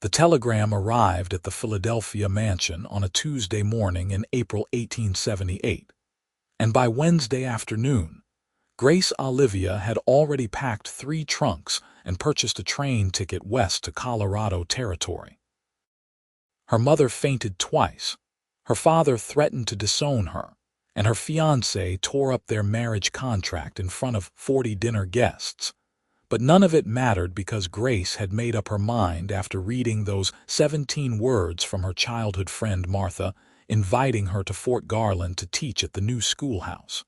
The telegram arrived at the Philadelphia mansion on a Tuesday morning in April 1878, and by Wednesday afternoon, Grace Olivia had already packed 3 trunks and purchased a train ticket west to Colorado Territory. Her mother fainted twice, her father threatened to disown her, and her fiancé tore up their marriage contract in front of 40 dinner guests. But none of it mattered because Grace had made up her mind after reading those 17 words from her childhood friend Martha, inviting her to Fort Garland to teach at the new schoolhouse.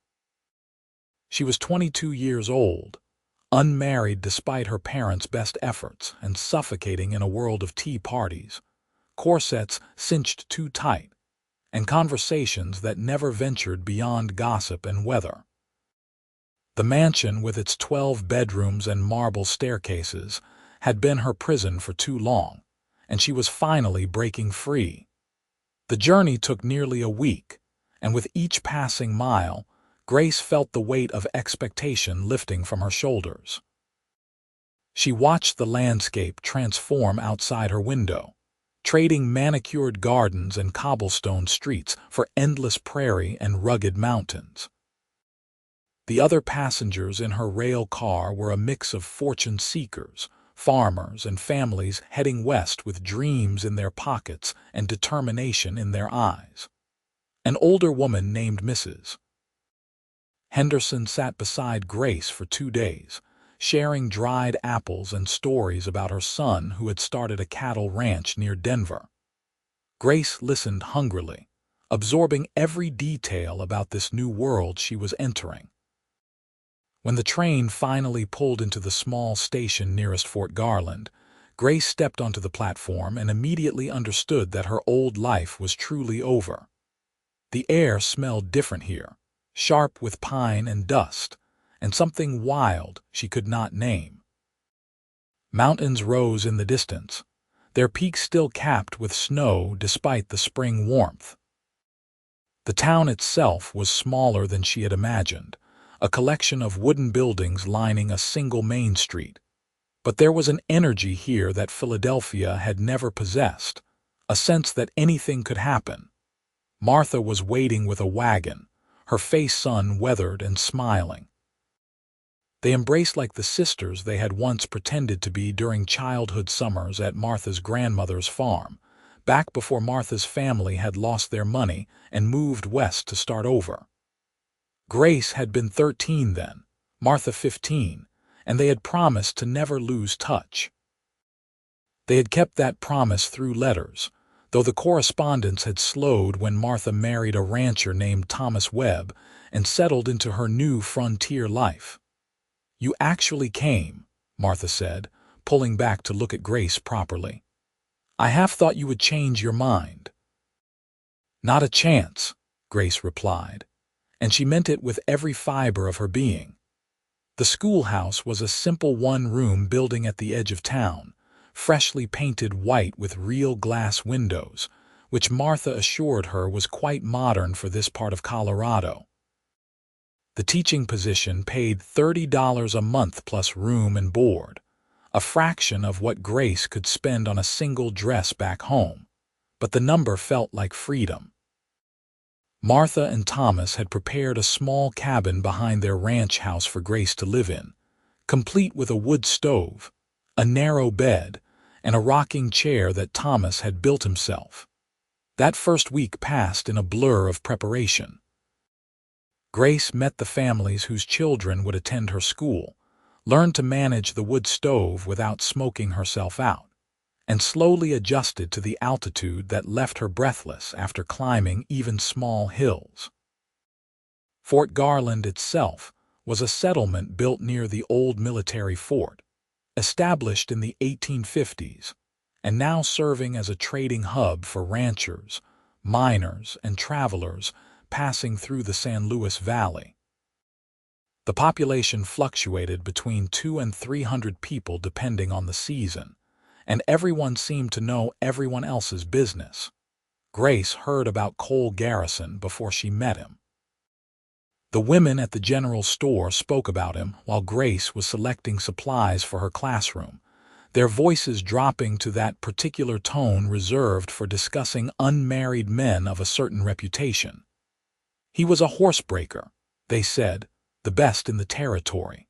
She was 22 years old, unmarried despite her parents' best efforts, and suffocating in a world of tea parties, corsets cinched too tight, and conversations that never ventured beyond gossip and weather. The mansion, with its 12 bedrooms and marble staircases, had been her prison for too long, and she was finally breaking free. The journey took nearly a week, and with each passing mile, Grace felt the weight of expectation lifting from her shoulders. She watched the landscape transform outside her window, trading manicured gardens and cobblestone streets for endless prairie and rugged mountains. The other passengers in her rail car were a mix of fortune seekers, farmers, and families heading west with dreams in their pockets and determination in their eyes. An older woman named Mrs. Henderson sat beside Grace for 2 days, sharing dried apples and stories about her son who had started a cattle ranch near Denver. Grace listened hungrily, absorbing every detail about this new world she was entering. When the train finally pulled into the small station nearest Fort Garland, Grace stepped onto the platform and immediately understood that her old life was truly over. The air smelled different here, sharp with pine and dust, and something wild she could not name. Mountains rose in the distance, their peaks still capped with snow despite the spring warmth. The town itself was smaller than she had imagined, a collection of wooden buildings lining a single main street. But there was an energy here that Philadelphia had never possessed, a sense that anything could happen. Martha was waiting with a wagon, her face sun weathered and smiling. They embraced like the sisters they had once pretended to be during childhood summers at Martha's grandmother's farm, back before Martha's family had lost their money and moved west to start over. Grace had been 13 then, Martha 15, and they had promised to never lose touch. They had kept that promise through letters, though the correspondence had slowed when Martha married a rancher named Thomas Webb and settled into her new frontier life. "You actually came," Martha said, pulling back to look at Grace properly. "I half thought you would change your mind." "Not a chance," Grace replied, and she meant it with every fiber of her being. The schoolhouse was a simple one-room building at the edge of town, freshly painted white with real glass windows, which Martha assured her was quite modern for this part of Colorado. The teaching position paid $30 a month plus room and board, a fraction of what Grace could spend on a single dress back home, but the number felt like freedom. Martha and Thomas had prepared a small cabin behind their ranch house for Grace to live in, complete with a wood stove, a narrow bed, and a rocking chair that Thomas had built himself. That first week passed in a blur of preparation. Grace met the families whose children would attend her school, learned to manage the wood stove without smoking herself out, and slowly adjusted to the altitude that left her breathless after climbing even small hills. Fort Garland itself was a settlement built near the old military fort, established in the 1850s, and now serving as a trading hub for ranchers, miners, and travelers passing through the San Luis Valley. The population fluctuated between 200 and 300 people depending on the season, and everyone seemed to know everyone else's business. Grace heard about Cole Garrison before she met him. The women at the general store spoke about him while Grace was selecting supplies for her classroom, their voices dropping to that particular tone reserved for discussing unmarried men of a certain reputation. He was a horsebreaker, they said, the best in the territory.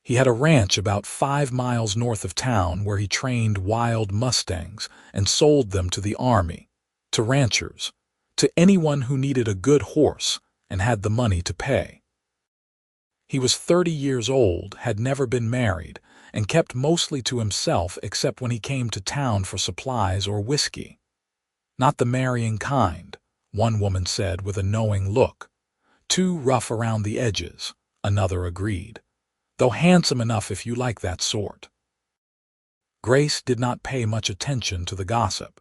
He had a ranch about 5 miles north of town where he trained wild mustangs and sold them to the army, to ranchers, to anyone who needed a good horse and had the money to pay. He was 30 years old, had never been married, and kept mostly to himself except when he came to town for supplies or whiskey. Not the marrying kind, one woman said with a knowing look. Too rough around the edges, another agreed. Though handsome enough if you like that sort. Grace did not pay much attention to the gossip.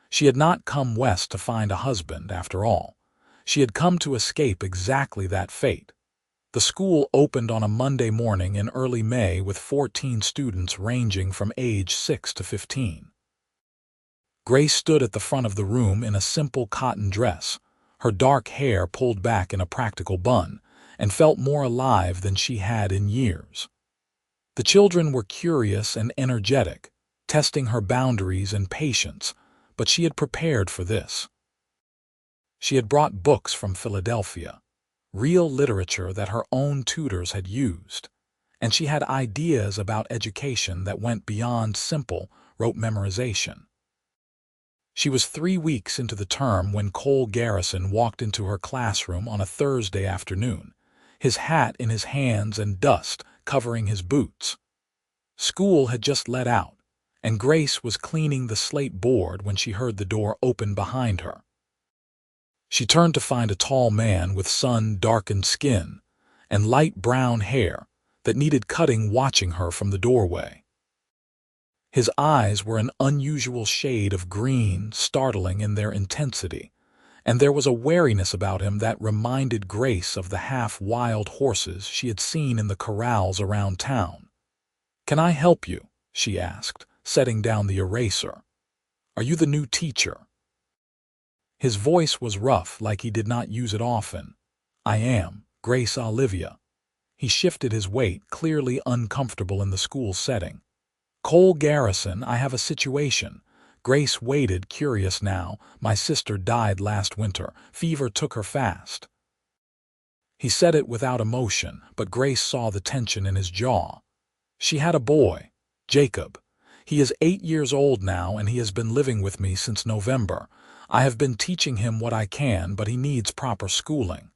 She had not come west to find a husband, after all. She had come to escape exactly that fate. The school opened on a Monday morning in early May with 14 students ranging from age 6 to 15. Grace stood at the front of the room in a simple cotton dress, her dark hair pulled back in a practical bun, and felt more alive than she had in years. The children were curious and energetic, testing her boundaries and patience, but she had prepared for this. She had brought books from Philadelphia, real literature that her own tutors had used, and she had ideas about education that went beyond simple rote memorization. She was 3 weeks into the term when Cole Garrison walked into her classroom on a Thursday afternoon, his hat in his hands and dust covering his boots. School had just let out, and Grace was cleaning the slate board when she heard the door open behind her. She turned to find a tall man with sun-darkened skin and light brown hair that needed cutting watching her from the doorway. His eyes were an unusual shade of green, startling in their intensity, and there was a wariness about him that reminded Grace of the half-wild horses she had seen in the corrals around town. "Can I help you?" she asked, setting down the eraser. "Are you the new teacher?" His voice was rough, like he did not use it often. "I am, Grace Olivia." He shifted his weight, clearly uncomfortable in the school setting. "Cole Garrison, I have a situation." Grace waited, curious now. "My sister died last winter. Fever took her fast." He said it without emotion, but Grace saw the tension in his jaw. "She had a boy, Jacob. He is 8 years old now, and he has been living with me since November. I have been teaching him what I can, but he needs proper schooling."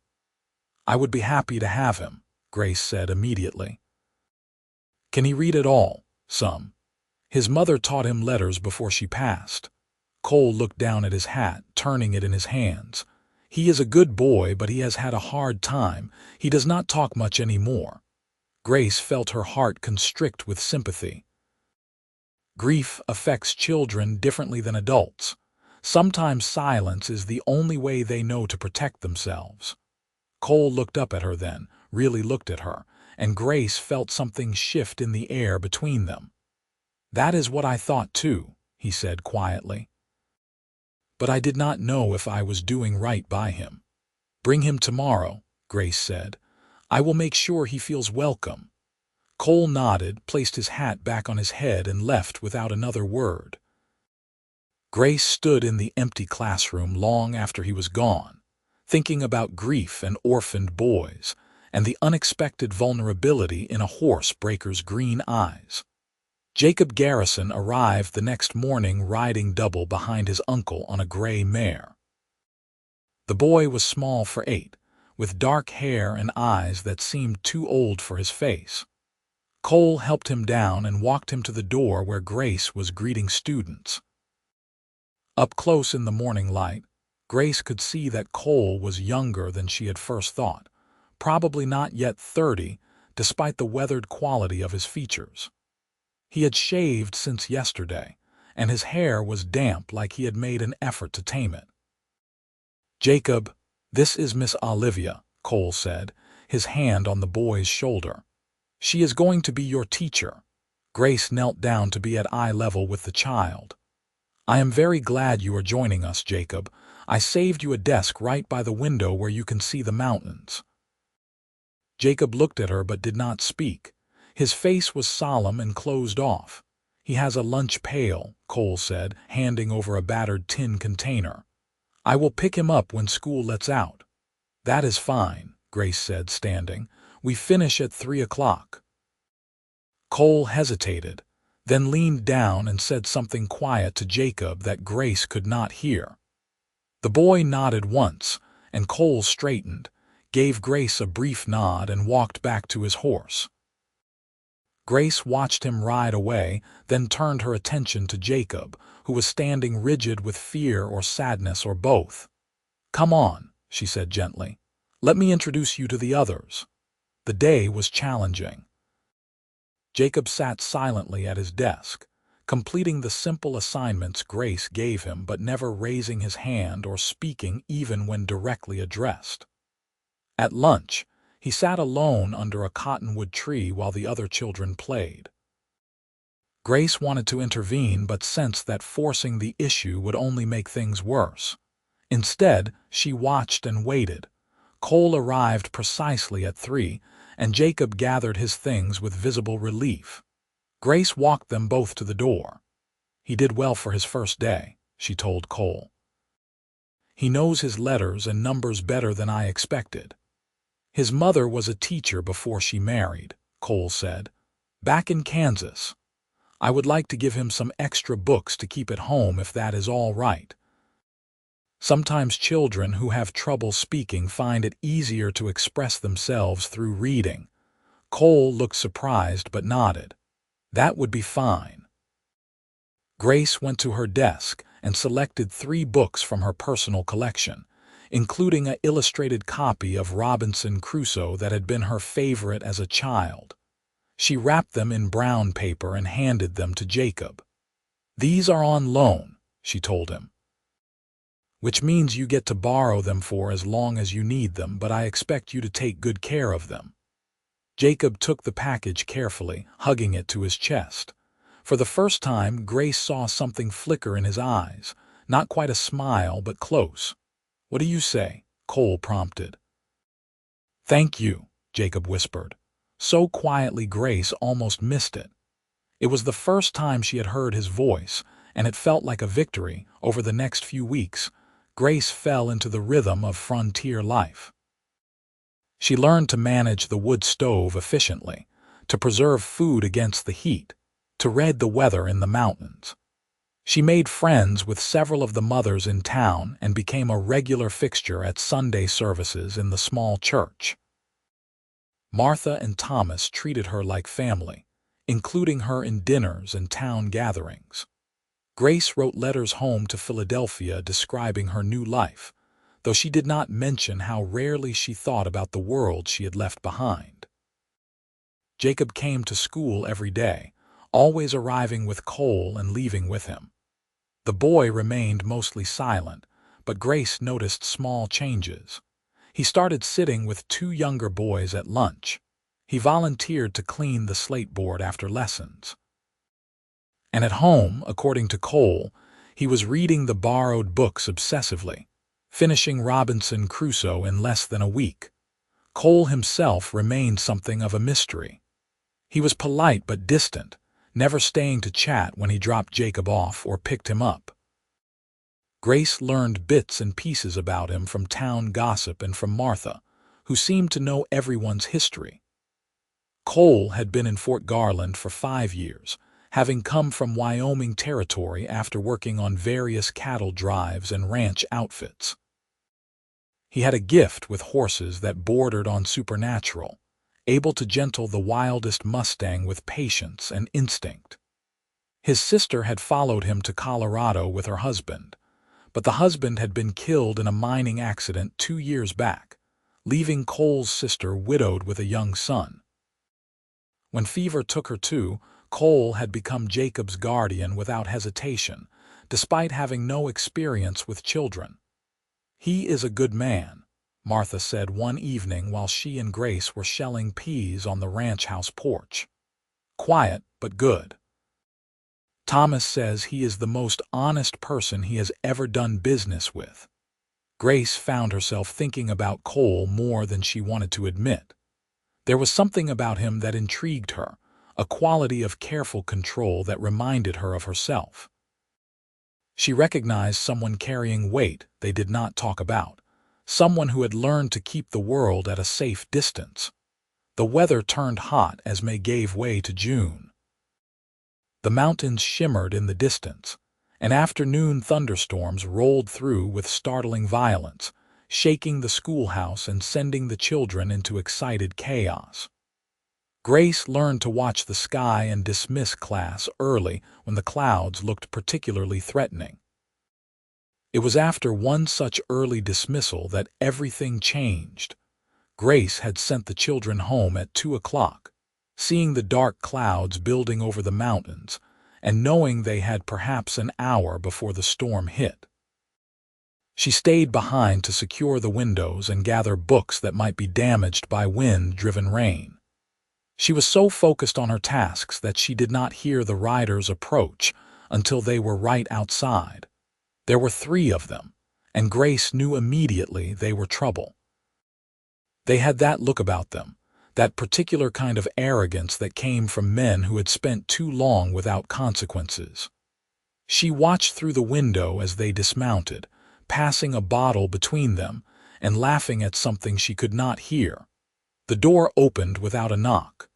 "I would be happy to have him," Grace said immediately. "Can he read at all?" "Some. His mother taught him letters before she passed." Cole looked down at his hat, turning it in his hands. "He is a good boy, but he has had a hard time. He does not talk much anymore." Grace felt her heart constrict with sympathy. Grief affects children differently than adults. Sometimes silence is the only way they know to protect themselves. Cole looked up at her then, really looked at her, and Grace felt something shift in the air between them. "That is what I thought too," he said quietly. "But I did not know if I was doing right by him." "Bring him tomorrow," Grace said. "I will make sure he feels welcome." Cole nodded, placed his hat back on his head, and left without another word. Grace stood in the empty classroom long after he was gone, thinking about grief and orphaned boys, and the unexpected vulnerability in a horse-breaker's green eyes. Jacob Garrison arrived the next morning riding double behind his uncle on a gray mare. The boy was small for 8, with dark hair and eyes that seemed too old for his face. Cole helped him down and walked him to the door where Grace was greeting students. Up close in the morning light, Grace could see that Cole was younger than she had first thought, probably not yet 30, despite the weathered quality of his features. He had shaved since yesterday, and his hair was damp like he had made an effort to tame it. "Jacob, this is Miss Olivia," Cole said, his hand on the boy's shoulder. "She is going to be your teacher." Grace knelt down to be at eye level with the child. "I am very glad you are joining us, Jacob. I saved you a desk right by the window where you can see the mountains." Jacob looked at her but did not speak. His face was solemn and closed off. He has a lunch pail, Cole said, handing over a battered tin container. I will pick him up when school lets out. That is fine, Grace said, standing. We finish at 3 o'clock. Cole hesitated, then leaned down and said something quiet to Jacob that Grace could not hear. The boy nodded once, and Cole straightened, gave Grace a brief nod and walked back to his horse. Grace watched him ride away, then turned her attention to Jacob, who was standing rigid with fear or sadness or both. Come on, she said gently. Let me introduce you to the others. The day was challenging. Jacob sat silently at his desk, completing the simple assignments Grace gave him but never raising his hand or speaking even when directly addressed. At lunch, he sat alone under a cottonwood tree while the other children played. Grace wanted to intervene but sensed that forcing the issue would only make things worse. Instead, she watched and waited. Cole arrived precisely at 3, and Jacob gathered his things with visible relief. Grace walked them both to the door. He did well for his first day, she told Cole. He knows his letters and numbers better than I expected. His mother was a teacher before she married, Cole said. Back in Kansas. I would like to give him some extra books to keep at home if that is all right. Sometimes children who have trouble speaking find it easier to express themselves through reading. Cole looked surprised but nodded. That would be fine. Grace went to her desk and selected 3 books from her personal collection, including an illustrated copy of Robinson Crusoe that had been her favorite as a child. She wrapped them in brown paper and handed them to Jacob. These are on loan, she told him. Which means you get to borrow them for as long as you need them, but I expect you to take good care of them. Jacob took the package carefully, hugging it to his chest. For the first time, Grace saw something flicker in his eyes, not quite a smile, but close. What do you say? Cole prompted. Thank you, Jacob whispered. So quietly Grace almost missed it. It was the first time she had heard his voice, and it felt like a victory. Over the next few weeks, Grace fell into the rhythm of frontier life. She learned to manage the wood stove efficiently, to preserve food against the heat, to read the weather in the mountains. She made friends with several of the mothers in town and became a regular fixture at Sunday services in the small church. Martha and Thomas treated her like family, including her in dinners and town gatherings. Grace wrote letters home to Philadelphia describing her new life, though she did not mention how rarely she thought about the world she had left behind. Jacob came to school every day, always arriving with Cole and leaving with him. The boy remained mostly silent, but Grace noticed small changes. He started sitting with 2 younger boys at lunch. He volunteered to clean the slate board after lessons. And at home, according to Cole, he was reading the borrowed books obsessively, finishing Robinson Crusoe in less than a week. Cole himself remained something of a mystery. He was polite but distant, never staying to chat when he dropped Jacob off or picked him up. Grace learned bits and pieces about him from town gossip and from Martha, who seemed to know everyone's history. Cole had been in Fort Garland for 5 years, having come from Wyoming Territory after working on various cattle drives and ranch outfits. He had a gift with horses that bordered on supernatural, able to gentle the wildest Mustang with patience and instinct. His sister had followed him to Colorado with her husband, but the husband had been killed in a mining accident 2 years back, leaving Cole's sister widowed with a young son. When fever took her too, Cole had become Jacob's guardian without hesitation, despite having no experience with children. "He is a good man," Martha said one evening while she and Grace were shelling peas on the ranch house porch. "Quiet, but good. Thomas says he is the most honest person he has ever done business with." Grace found herself thinking about Cole more than she wanted to admit. There was something about him that intrigued her, a quality of careful control that reminded her of herself. She recognized someone carrying weight they did not talk about, someone who had learned to keep the world at a safe distance. The weather turned hot as May gave way to June. The mountains shimmered in the distance, and afternoon thunderstorms rolled through with startling violence, shaking the schoolhouse and sending the children into excited chaos. Grace learned to watch the sky and dismiss class early when the clouds looked particularly threatening. It was after one such early dismissal that everything changed. Grace had sent the children home at 2 o'clock, seeing the dark clouds building over the mountains and knowing they had perhaps an hour before the storm hit. She stayed behind to secure the windows and gather books that might be damaged by wind-driven rain. She was so focused on her tasks that she did not hear the riders approach until they were right outside. There were 3 of them, and Grace knew immediately they were trouble. They had that look about them, that particular kind of arrogance that came from men who had spent too long without consequences. She watched through the window as they dismounted, passing a bottle between them and laughing at something she could not hear. The door opened without a knock.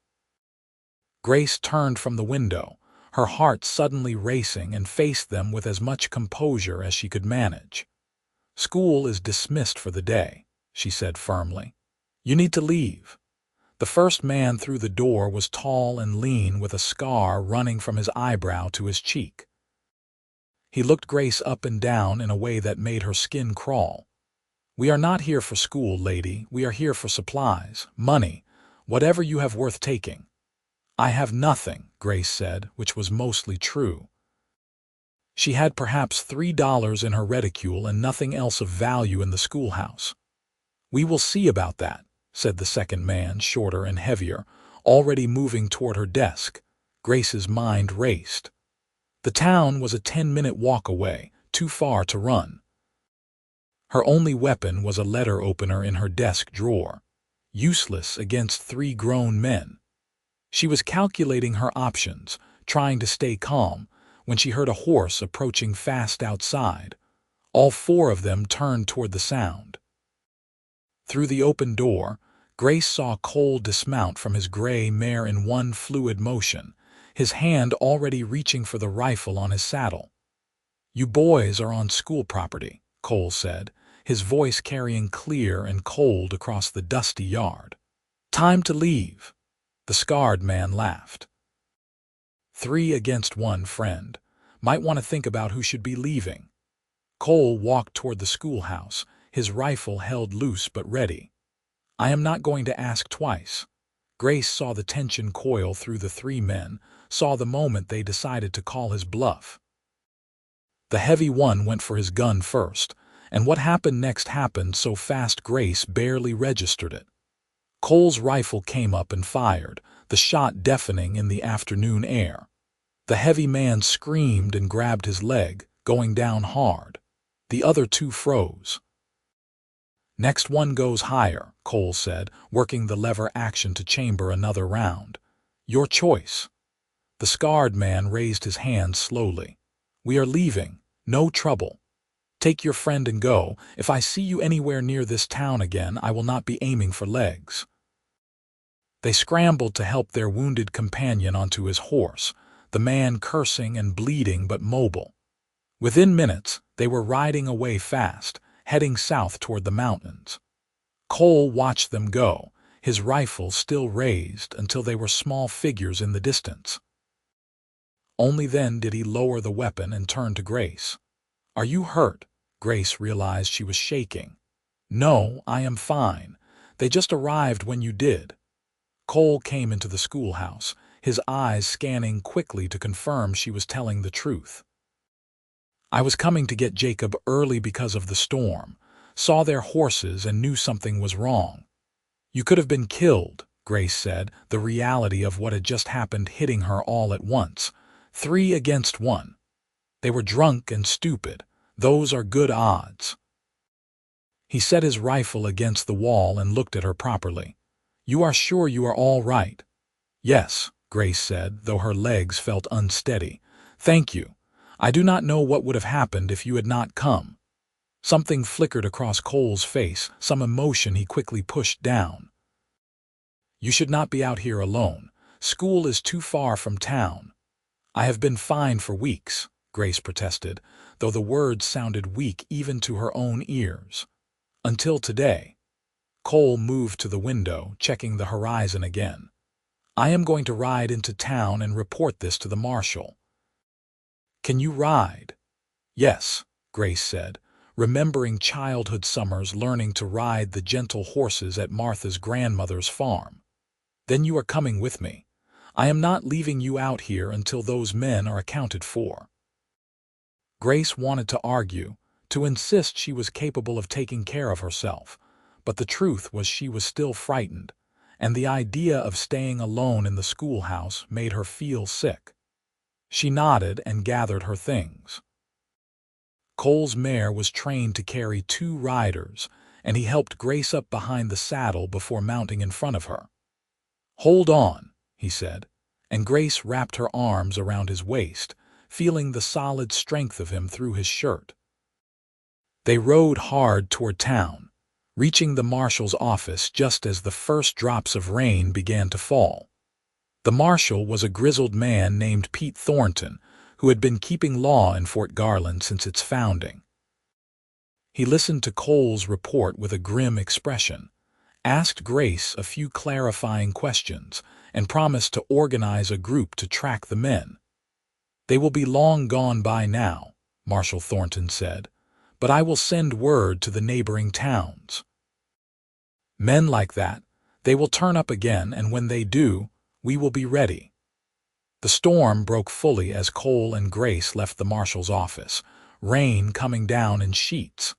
Grace turned from the window, her heart suddenly racing, and faced them with as much composure as she could manage. "School is dismissed for the day," she said firmly. "You need to leave." The first man through the door was tall and lean, with a scar running from his eyebrow to his cheek. He looked Grace up and down in a way that made her skin crawl. "We are not here for school, lady. We are here for supplies, money, whatever you have worth taking." "I have nothing," Grace said, which was mostly true. She had perhaps $3 in her reticule and nothing else of value in the schoolhouse. "We will see about that," said the second man, shorter and heavier, already moving toward her desk. Grace's mind raced. The town was a 10-minute walk away, too far to run. Her only weapon was a letter opener in her desk drawer, useless against 3 grown men. She was calculating her options, trying to stay calm, when she heard a horse approaching fast outside. All 4 of them turned toward the sound. Through the open door, Grace saw Cole dismount from his gray mare in one fluid motion, his hand already reaching for the rifle on his saddle. "You boys are on school property," Cole said, his voice carrying clear and cold across the dusty yard. "Time to leave." The scarred man laughed. 3 against 1, friend. Might want to think about who should be leaving. Cole walked toward the schoolhouse, his rifle held loose but ready. "I am not going to ask twice." Grace saw the tension coil through the 3 men, saw the moment they decided to call his bluff. The heavy one went for his gun first, and what happened next happened so fast Grace barely registered it. Cole's rifle came up and fired, the shot deafening in the afternoon air. The heavy man screamed and grabbed his leg, going down hard. The other 2 froze. "Next one goes higher," Cole said, working the lever action to chamber another round. "Your choice." The scarred man raised his hand slowly. "We are leaving. No trouble. Take your friend and go. If I see you anywhere near this town again, I will not be aiming for legs." They scrambled to help their wounded companion onto his horse, the man cursing and bleeding but mobile. Within minutes, they were riding away fast, heading south toward the mountains. Cole watched them go, his rifle still raised until they were small figures in the distance. Only then did he lower the weapon and turn to Grace. "Are you hurt?" Grace realized she was shaking. "No, I am fine. They just arrived when you did." Cole came into the schoolhouse, his eyes scanning quickly to confirm she was telling the truth. "I was coming to get Jacob early because of the storm, saw their horses and knew something was wrong." "You could have been killed," Grace said, the reality of what had just happened hitting her all at once. 3 against 1. They were drunk and stupid. Those are good odds. He set his rifle against the wall and looked at her properly. "You are sure you are all right?" "Yes," Grace said, though her legs felt unsteady. "Thank you. I do not know what would have happened if you had not come." Something flickered across Cole's face, some emotion he quickly pushed down. "You should not be out here alone. School is too far from town." "I have been fine for weeks," Grace protested, though the words sounded weak even to her own ears. "Until today." Cole moved to the window, checking the horizon again. "I am going to ride into town and report this to the marshal." "Can you ride?" "Yes," Grace said, remembering childhood summers learning to ride the gentle horses at Martha's grandmother's farm. "Then you are coming with me. I am not leaving you out here until those men are accounted for." Grace wanted to argue, to insist she was capable of taking care of herself, but the truth was she was still frightened, and the idea of staying alone in the schoolhouse made her feel sick. She nodded and gathered her things. Cole's mare was trained to carry 2 riders, and he helped Grace up behind the saddle before mounting in front of her. "Hold on," he said, and Grace wrapped her arms around his waist, feeling the solid strength of him through his shirt. They rode hard toward town, reaching the marshal's office just as the first drops of rain began to fall. The marshal was a grizzled man named Pete Thornton, who had been keeping law in Fort Garland since its founding. He listened to Cole's report with a grim expression, asked Grace a few clarifying questions, and promised to organize a group to track the men. "They will be long gone by now," Marshal Thornton said, "but I will send word to the neighboring towns. Men like that, they will turn up again, and when they do, we will be ready." The storm broke fully as Cole and Grace left the marshal's office, rain coming down in sheets.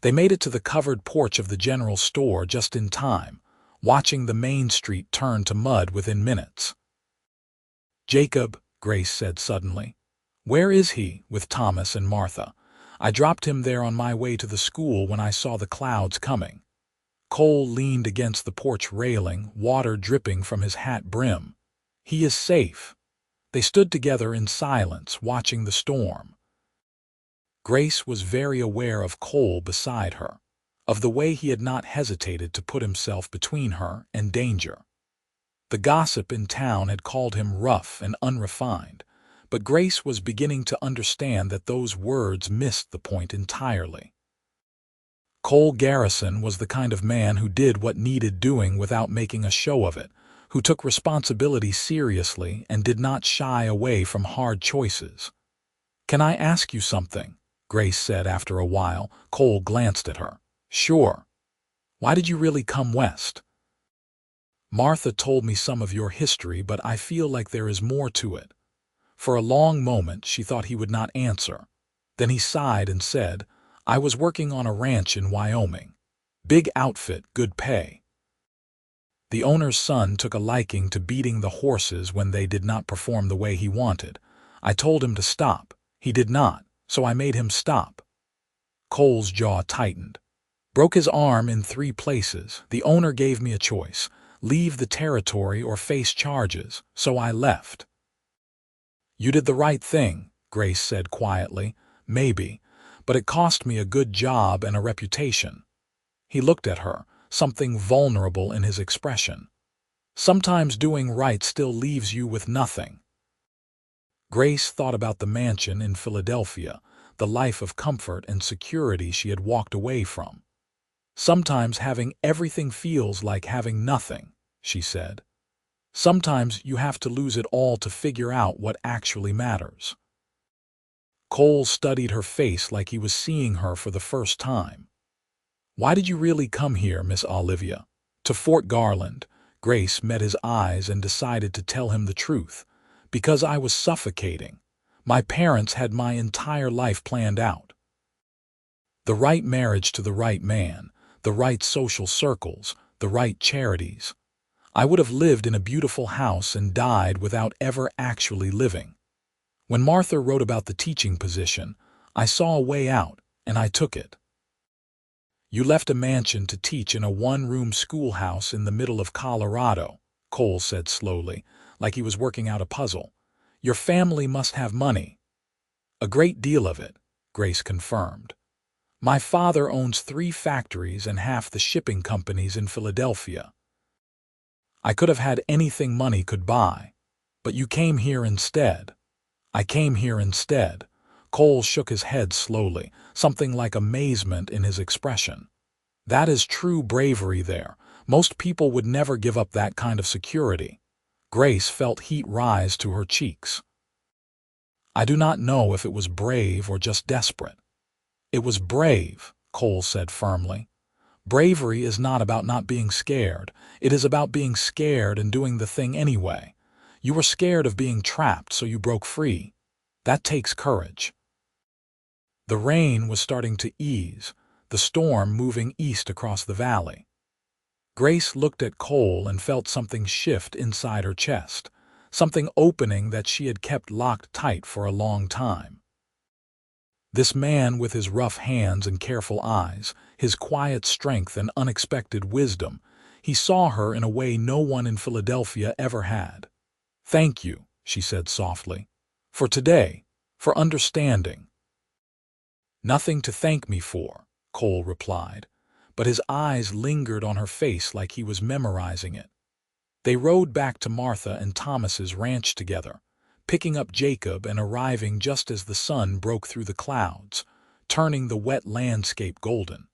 They made it to the covered porch of the general store just in time, watching the main street turn to mud within minutes. "Jacob," Grace said suddenly. "Where is he, with Thomas and Martha? I dropped him there on my way to the school when I saw the clouds coming." Cole leaned against the porch railing, water dripping from his hat brim. "He is safe." They stood together in silence, watching the storm. Grace was very aware of Cole beside her, of the way he had not hesitated to put himself between her and danger. The gossip in town had called him rough and unrefined, but Grace was beginning to understand that those words missed the point entirely. Cole Garrison was the kind of man who did what needed doing without making a show of it, who took responsibility seriously and did not shy away from hard choices. "Can I ask you something?" Grace said after a while. Cole glanced at her. "Sure. Why did you really come west?" "Martha told me some of your history, but I feel like there is more to it." For a long moment she thought he would not answer. Then he sighed and said, "I was working on a ranch in Wyoming. Big outfit, good pay. The owner's son took a liking to beating the horses when they did not perform the way he wanted. I told him to stop. He did not, so I made him stop." Cole's jaw tightened. "Broke his arm in 3 places. The owner gave me a choice: leave the territory or face charges, so I left." "You did the right thing," Grace said quietly. "Maybe, but it cost me a good job and a reputation." He looked at her, something vulnerable in his expression. "Sometimes doing right still leaves you with nothing." Grace thought about the mansion in Philadelphia, the life of comfort and security she had walked away from. "Sometimes having everything feels like having nothing," she said. "Sometimes you have to lose it all to figure out what actually matters." Cole studied her face like he was seeing her for the first time. "Why did you really come here, Miss Olivia?" "To Fort Garland." Grace met his eyes and decided to tell him the truth. "Because I was suffocating. My parents had my entire life planned out. The right marriage to the right man, the right social circles, the right charities. I would have lived in a beautiful house and died without ever actually living. When Martha wrote about the teaching position, I saw a way out, and I took it." "You left a mansion to teach in a 1-room schoolhouse in the middle of Colorado," Cole said slowly, like he was working out a puzzle. "Your family must have money." "A great deal of it," Grace confirmed. "My father owns 3 factories and half the shipping companies in Philadelphia. I could have had anything money could buy. But you came here instead." "I came here instead." Cole shook his head slowly, something like amazement in his expression. "That is true bravery there. Most people would never give up that kind of security." Grace felt heat rise to her cheeks. "I do not know if it was brave or just desperate." "It was brave," Cole said firmly. "Bravery is not about not being scared. It is about being scared and doing the thing anyway. You were scared of being trapped, so you broke free. That takes courage." The rain was starting to ease, the storm moving east across the valley. Grace looked at Cole and felt something shift inside her chest, something opening that she had kept locked tight for a long time. This man with his rough hands and careful eyes, his quiet strength and unexpected wisdom, he saw her in a way no one in Philadelphia ever had. "Thank you," she said softly, "for today, for understanding." "Nothing to thank me for," Cole replied, but his eyes lingered on her face like he was memorizing it. They rode back to Martha and Thomas's ranch together, picking up Jacob and arriving just as the sun broke through the clouds, turning the wet landscape golden.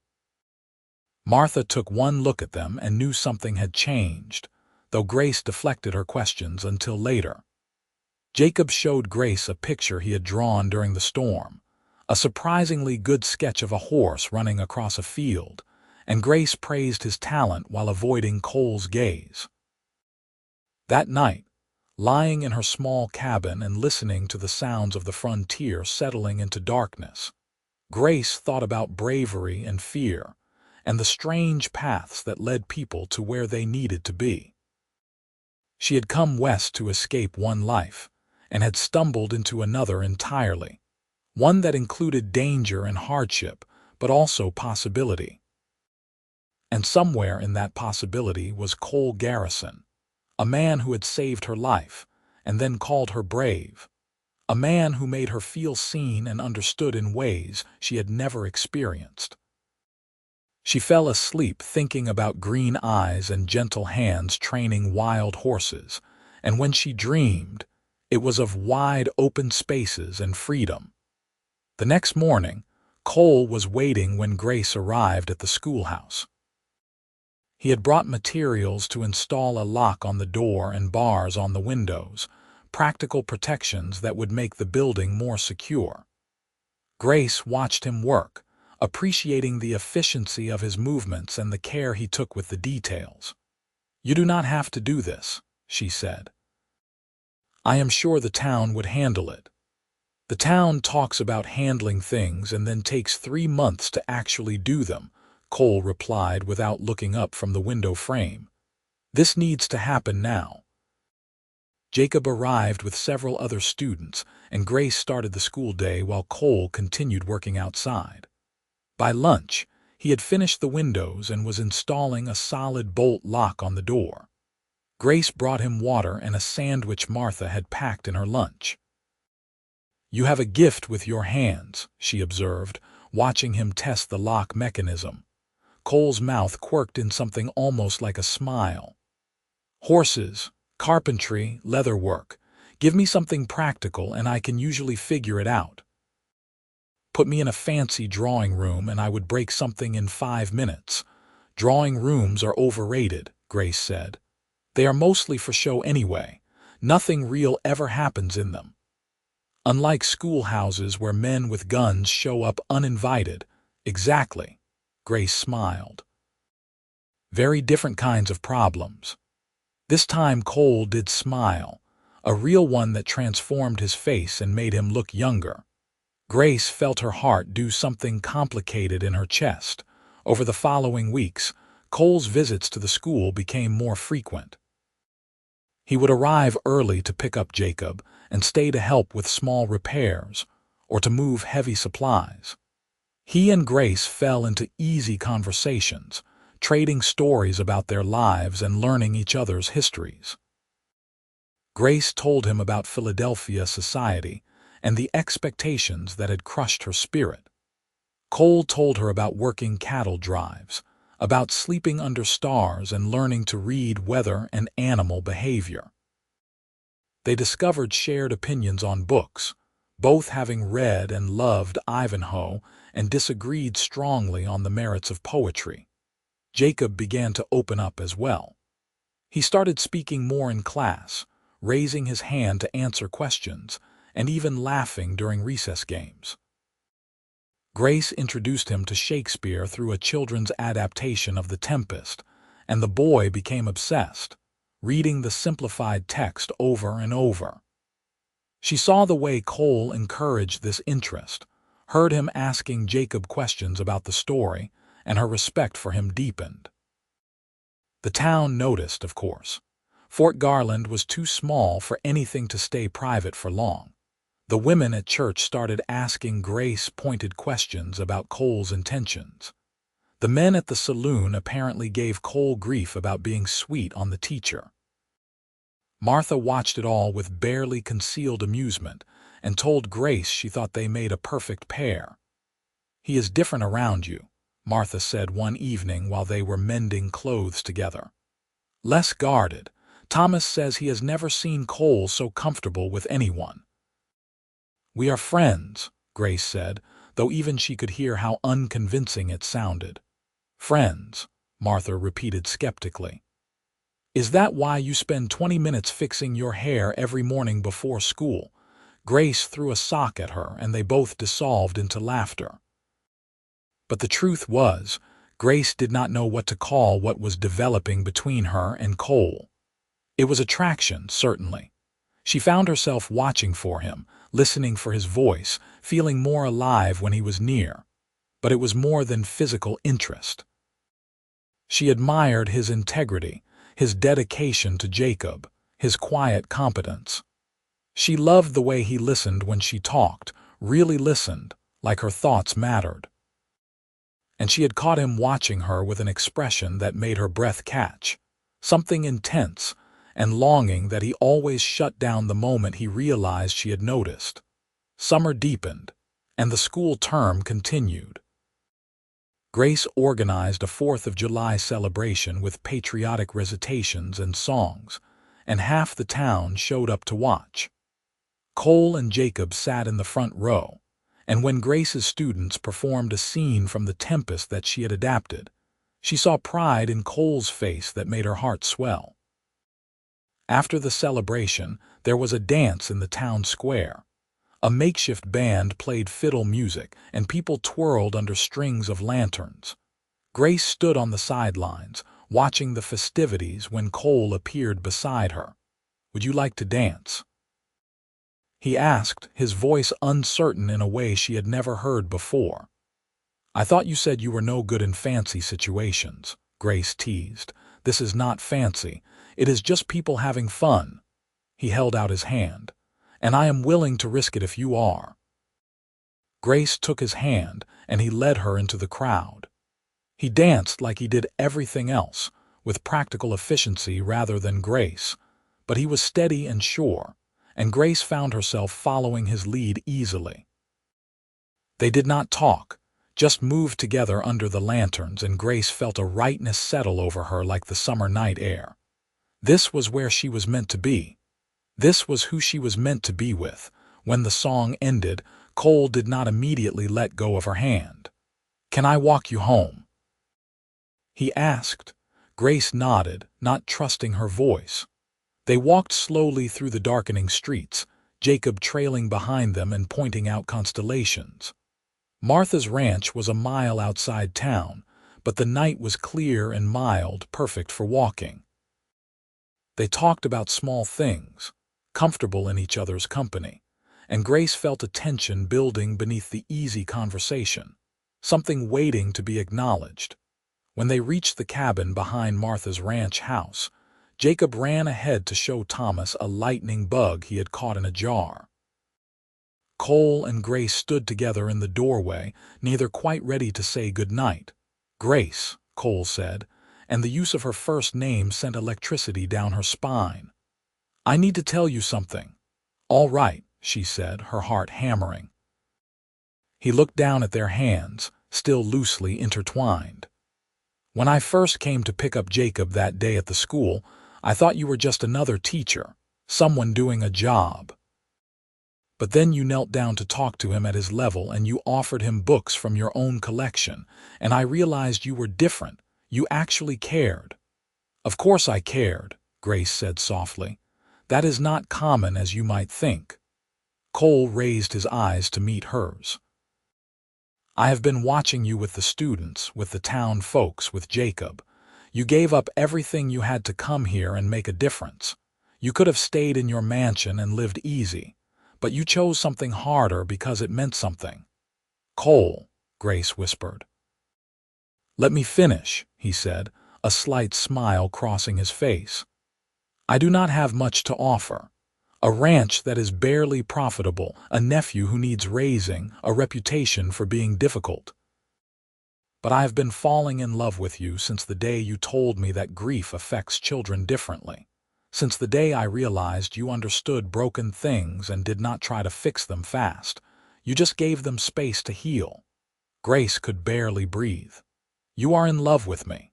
Martha took one look at them and knew something had changed, though Grace deflected her questions until later. Jacob showed Grace a picture he had drawn during the storm, a surprisingly good sketch of a horse running across a field, and Grace praised his talent while avoiding Cole's gaze. That night, lying in her small cabin and listening to the sounds of the frontier settling into darkness, Grace thought about bravery and fear, and the strange paths that led people to where they needed to be. She had come west to escape one life, and had stumbled into another entirely, one that included danger and hardship, but also possibility. And somewhere in that possibility was Cole Garrison, a man who had saved her life, and then called her brave, a man who made her feel seen and understood in ways she had never experienced. She fell asleep thinking about green eyes and gentle hands training wild horses, and when she dreamed, it was of wide open spaces and freedom. The next morning, Cole was waiting when Grace arrived at the schoolhouse. He had brought materials to install a lock on the door and bars on the windows, practical protections that would make the building more secure. Grace watched him work, appreciating the efficiency of his movements and the care he took with the details. "You do not have to do this," she said. "I am sure the town would handle it." "The town talks about handling things and then takes 3 months to actually do them," Cole replied without looking up from the window frame. "This needs to happen now." Jacob arrived with several other students, and Grace started the school day while Cole continued working outside. By lunch, he had finished the windows and was installing a solid bolt lock on the door. Grace brought him water and a sandwich Martha had packed in her lunch. "You have a gift with your hands," she observed, watching him test the lock mechanism. Cole's mouth quirked in something almost like a smile. "Horses, carpentry, leatherwork. Give me something practical and I can usually figure it out. Put me in a fancy drawing room and I would break something in 5 minutes. Drawing rooms are overrated," Grace said. "They are mostly for show anyway. Nothing real ever happens in them. Unlike schoolhouses where men with guns show up uninvited." "Exactly," Grace smiled. "Very different kinds of problems." This time Cole did smile, a real one that transformed his face and made him look younger. Grace felt her heart do something complicated in her chest. Over the following weeks, Cole's visits to the school became more frequent. He would arrive early to pick up Jacob and stay to help with small repairs or to move heavy supplies. He and Grace fell into easy conversations, trading stories about their lives and learning each other's histories. Grace told him about Philadelphia society and the expectations that had crushed her spirit. Cole told her about working cattle drives, about sleeping under stars and learning to read weather and animal behavior. They discovered shared opinions on books, both having read and loved Ivanhoe and disagreed strongly on the merits of poetry. Jacob began to open up as well. He started speaking more in class, raising his hand to answer questions, and even laughing during recess games. Grace introduced him to Shakespeare through a children's adaptation of The Tempest, and the boy became obsessed, reading the simplified text over and over. She saw the way Cole encouraged this interest, heard him asking Jacob questions about the story, and her respect for him deepened. The town noticed, of course. Fort Garland was too small for anything to stay private for long. The women at church started asking Grace pointed questions about Cole's intentions. The men at the saloon apparently gave Cole grief about being sweet on the teacher. Martha watched it all with barely concealed amusement and told Grace she thought they made a perfect pair. "He is different around you," Martha said one evening while they were mending clothes together. "Less guarded. Thomas says he has never seen Cole so comfortable with anyone." "We are friends," Grace said, though even she could hear how unconvincing it sounded. "Friends," Martha repeated skeptically. "Is that why you spend 20 minutes fixing your hair every morning before school?" Grace threw a sock at her, and they both dissolved into laughter. But the truth was, Grace did not know what to call what was developing between her and Cole. It was attraction, certainly. She found herself watching for him, listening for his voice, feeling more alive when he was near. But it was more than physical interest. She admired his integrity, his dedication to Jacob, his quiet competence. She loved the way he listened when she talked, really listened, like her thoughts mattered. And she had caught him watching her with an expression that made her breath catch, something intense and longing that he always shut down the moment he realized she had noticed. Summer deepened, and the school term continued. Grace organized a 4th of July celebration with patriotic recitations and songs, and half the town showed up to watch. Cole and Jacob sat in the front row, and when Grace's students performed a scene from The Tempest that she had adapted, she saw pride in Cole's face that made her heart swell. After the celebration, there was a dance in the town square. A makeshift band played fiddle music, and people twirled under strings of lanterns. Grace stood on the sidelines, watching the festivities when Cole appeared beside her. "Would you like to dance?" he asked, his voice uncertain in a way she had never heard before. "I thought you said you were no good in fancy situations," Grace teased. "This is not fancy. It is just people having fun." He held out his hand. "And I am willing to risk it if you are." Grace took his hand, and he led her into the crowd. He danced like he did everything else, with practical efficiency rather than grace, but he was steady and sure, and Grace found herself following his lead easily. They did not talk, just moved together under the lanterns, and Grace felt a rightness settle over her like the summer night air. This was where she was meant to be. This was who she was meant to be with. When the song ended, Cole did not immediately let go of her hand. "Can I walk you home?" he asked. Grace nodded, not trusting her voice. They walked slowly through the darkening streets, Jacob trailing behind them and pointing out constellations. Martha's ranch was a mile outside town, but the night was clear and mild, perfect for walking. They talked about small things, comfortable in each other's company, and Grace felt a tension building beneath the easy conversation, something waiting to be acknowledged. When they reached the cabin behind Martha's ranch house, Jacob ran ahead to show Thomas a lightning bug he had caught in a jar. Cole and Grace stood together in the doorway, neither quite ready to say good night. "Grace," Cole said, and the use of her first name sent electricity down her spine. I need to tell you something. All right, she said, her heart hammering. He looked down at their hands, still loosely intertwined. When I first came to pick up Jacob that day at the school, I thought you were just another teacher, someone doing a job. But then you knelt down to talk to him at his level and you offered him books from your own collection, and I realized you were different. You actually cared. Of course I cared, Grace said softly. That is not common as you might think. Cole raised his eyes to meet hers. I have been watching you with the students, with the town folks, with Jacob. You gave up everything you had to come here and make a difference. You could have stayed in your mansion and lived easy, but you chose something harder because it meant something. Cole, Grace whispered. Let me finish, he said, a slight smile crossing his face. I do not have much to offer. A ranch that is barely profitable, a nephew who needs raising, a reputation for being difficult. But I have been falling in love with you since the day you told me that grief affects children differently. Since the day I realized you understood broken things and did not try to fix them fast. You just gave them space to heal. Grace could barely breathe. You are in love with me.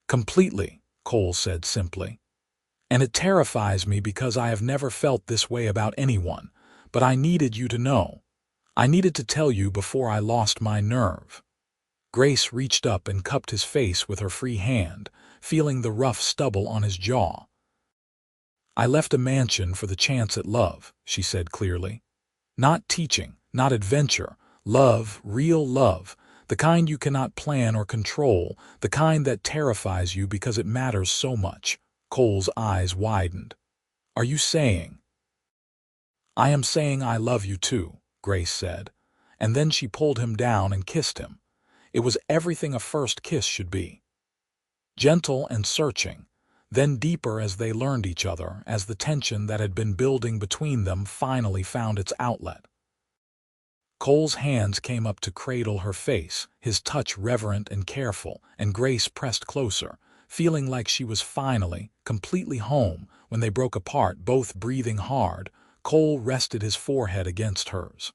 Completely, Cole said simply. And it terrifies me because I have never felt this way about anyone, but I needed you to know. I needed to tell you before I lost my nerve. Grace reached up and cupped his face with her free hand, feeling the rough stubble on his jaw. I left a mansion for the chance at love, she said clearly. Not teaching, not adventure, love, real love, the kind you cannot plan or control, the kind that terrifies you because it matters so much. Cole's eyes widened. Are you saying? I am saying I love you too, Grace said, and then she pulled him down and kissed him. It was everything a first kiss should be. Gentle and searching, then deeper as they learned each other, as the tension that had been building between them finally found its outlet. Cole's hands came up to cradle her face, his touch reverent and careful, and Grace pressed closer, feeling like she was finally, completely home. When they broke apart, both breathing hard, Cole rested his forehead against hers.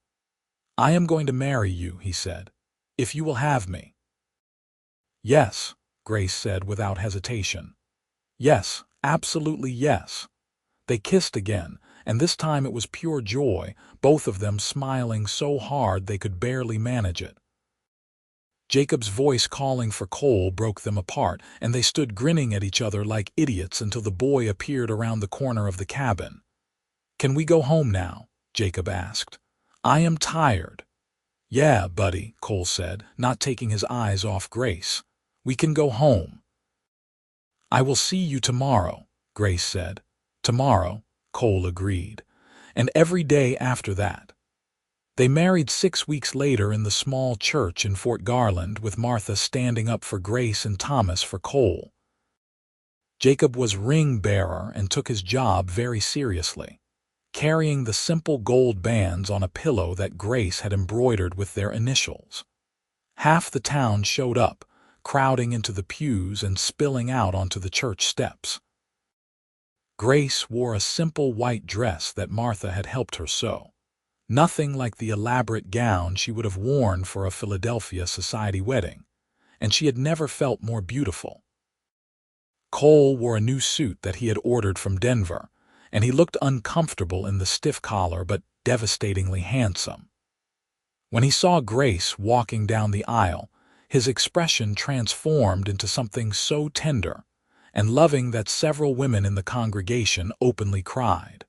I am going to marry you, he said, if you will have me. Yes, Grace said without hesitation. Yes, absolutely yes. They kissed again, and this time it was pure joy, both of them smiling so hard they could barely manage it. Jacob's voice calling for Cole broke them apart, and they stood grinning at each other like idiots until the boy appeared around the corner of the cabin. Can we go home now? Jacob asked. I am tired. Yeah, buddy, Cole said, not taking his eyes off Grace. We can go home. I will see you tomorrow, Grace said. Tomorrow, Cole agreed. And every day after that. They married 6 weeks later in the small church in Fort Garland, with Martha standing up for Grace and Thomas for Cole. Jacob was ring bearer and took his job very seriously, carrying the simple gold bands on a pillow that Grace had embroidered with their initials. Half the town showed up, crowding into the pews and spilling out onto the church steps. Grace wore a simple white dress that Martha had helped her sew. Nothing like the elaborate gown she would have worn for a Philadelphia society wedding, and she had never felt more beautiful. Cole wore a new suit that he had ordered from Denver, and he looked uncomfortable in the stiff collar but devastatingly handsome. When he saw Grace walking down the aisle, his expression transformed into something so tender and loving that several women in the congregation openly cried.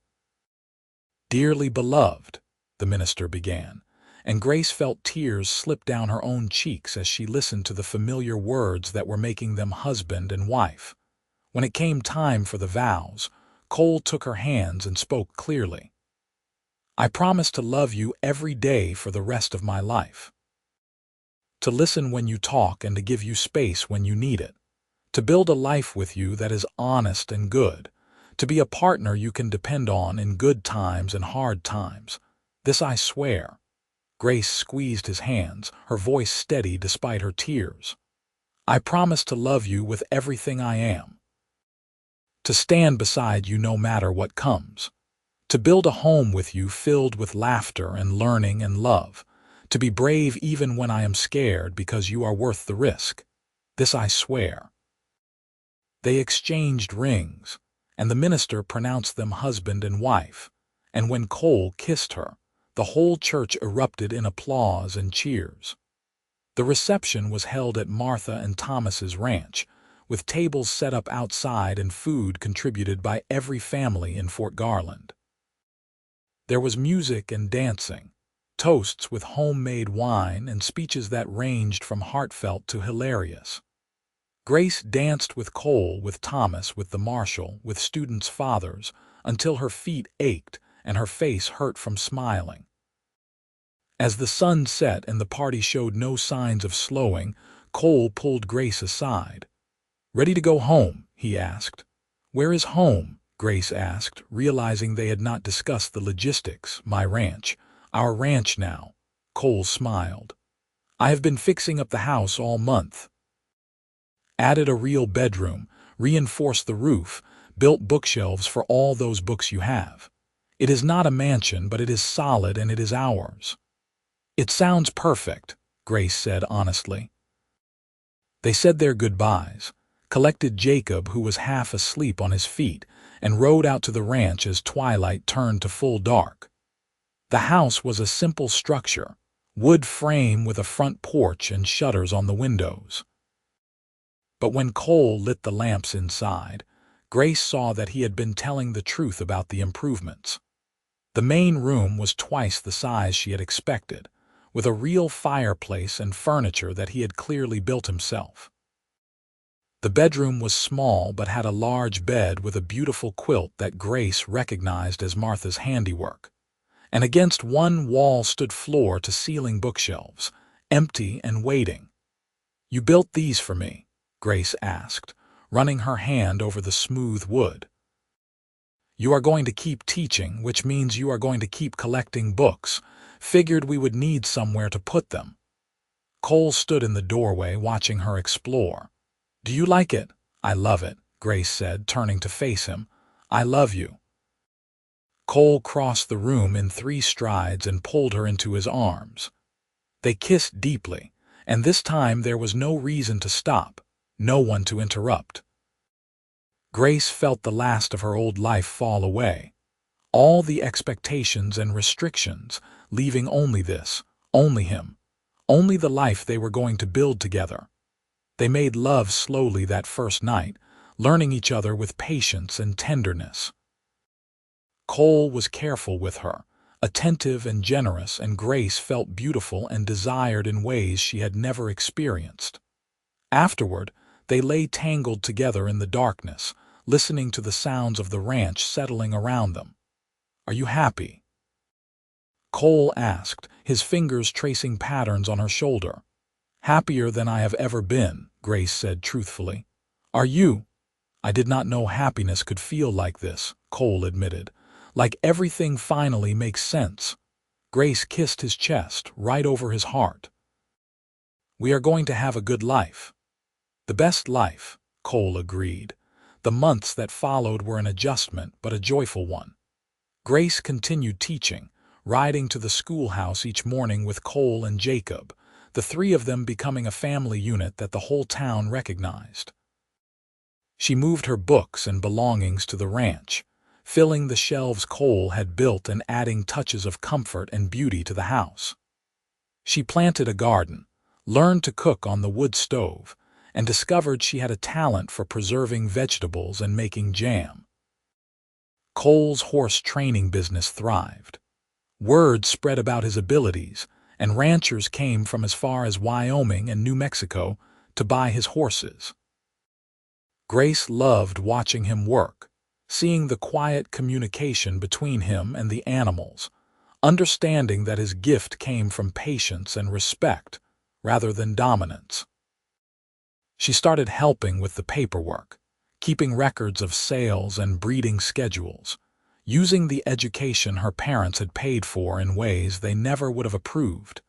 Dearly beloved, the minister began, and Grace felt tears slip down her own cheeks as she listened to the familiar words that were making them husband and wife. When it came time for the vows, Cole took her hands and spoke clearly. I promise to love you every day for the rest of my life. To listen when you talk and to give you space when you need it. To build a life with you that is honest and good. To be a partner you can depend on in good times and hard times. This I swear. Grace squeezed his hands, her voice steady despite her tears. I promise to love you with everything I am. to stand beside you no matter what comes, to build a home with you filled with laughter and learning and love, to be brave even when I am scared because you are worth the risk. This I swear." They exchanged rings, and the minister pronounced them husband and wife, and when Cole kissed her, the whole church erupted in applause and cheers. The reception was held at Martha and Thomas's ranch, with tables set up outside and food contributed by every family in Fort Garland. There was music and dancing, toasts with homemade wine, and speeches that ranged from heartfelt to hilarious. Grace danced with Cole, with Thomas, with the marshal, with students' fathers, until her feet ached and her face hurt from smiling. As the sun set and the party showed no signs of slowing, Cole pulled Grace aside. "Ready to go home?" he asked. "Where is home?" Grace asked, realizing they had not discussed the logistics. "My ranch. Our ranch now." Cole smiled. "I have been fixing up the house all month. Added a real bedroom, reinforced the roof, built bookshelves for all those books you have. It is not a mansion, but it is solid and it is ours." "It sounds perfect," Grace said honestly. They said their goodbyes, collected Jacob, who was half asleep, on his feet, and rode out to the ranch as twilight turned to full dark. The house was a simple structure, wood frame with a front porch and shutters on the windows. But when Cole lit the lamps inside, Grace saw that he had been telling the truth about the improvements. The main room was twice the size she had expected, with a real fireplace and furniture that he had clearly built himself. The bedroom was small but had a large bed with a beautiful quilt that Grace recognized as Martha's handiwork. And against one wall stood floor-to-ceiling bookshelves, empty and waiting. "You built these for me?" Grace asked, running her hand over the smooth wood. "You are going to keep teaching, which means you are going to keep collecting books. Figured we would need somewhere to put them." Cole stood in the doorway watching her explore. "Do you like it?" "I love it," Grace said, turning to face him. "I love you." Cole crossed the room in 3 strides and pulled her into his arms. They kissed deeply, and this time there was no reason to stop, no one to interrupt. Grace felt the last of her old life fall away, all the expectations and restrictions, leaving only this, only him, only the life they were going to build together. They made love slowly that first night, learning each other with patience and tenderness. Cole was careful with her, attentive and generous, and Grace felt beautiful and desired in ways she had never experienced. Afterward, they lay tangled together in the darkness, listening to the sounds of the ranch settling around them. "Are you happy?" Cole asked, his fingers tracing patterns on her shoulder. "Happier than I have ever been," Grace said truthfully. "Are you?" "I did not know happiness could feel like this," Cole admitted. "Like everything finally makes sense." Grace kissed his chest, right over his heart. "We are going to have a good life." "The best life," Cole agreed. The months that followed were an adjustment, but a joyful one. Grace continued teaching, riding to the schoolhouse each morning with Cole and Jacob, the 3 of them becoming a family unit that the whole town recognized. She moved her books and belongings to the ranch, filling the shelves Cole had built and adding touches of comfort and beauty to the house. She planted a garden, learned to cook on the wood stove, and discovered she had a talent for preserving vegetables and making jam. Cole's horse training business thrived. Word spread about his abilities, and ranchers came from as far as Wyoming and New Mexico to buy his horses. Grace loved watching him work, seeing the quiet communication between him and the animals, understanding that his gift came from patience and respect rather than dominance. She started helping with the paperwork, keeping records of sales and breeding schedules, using the education her parents had paid for in ways they never would have approved.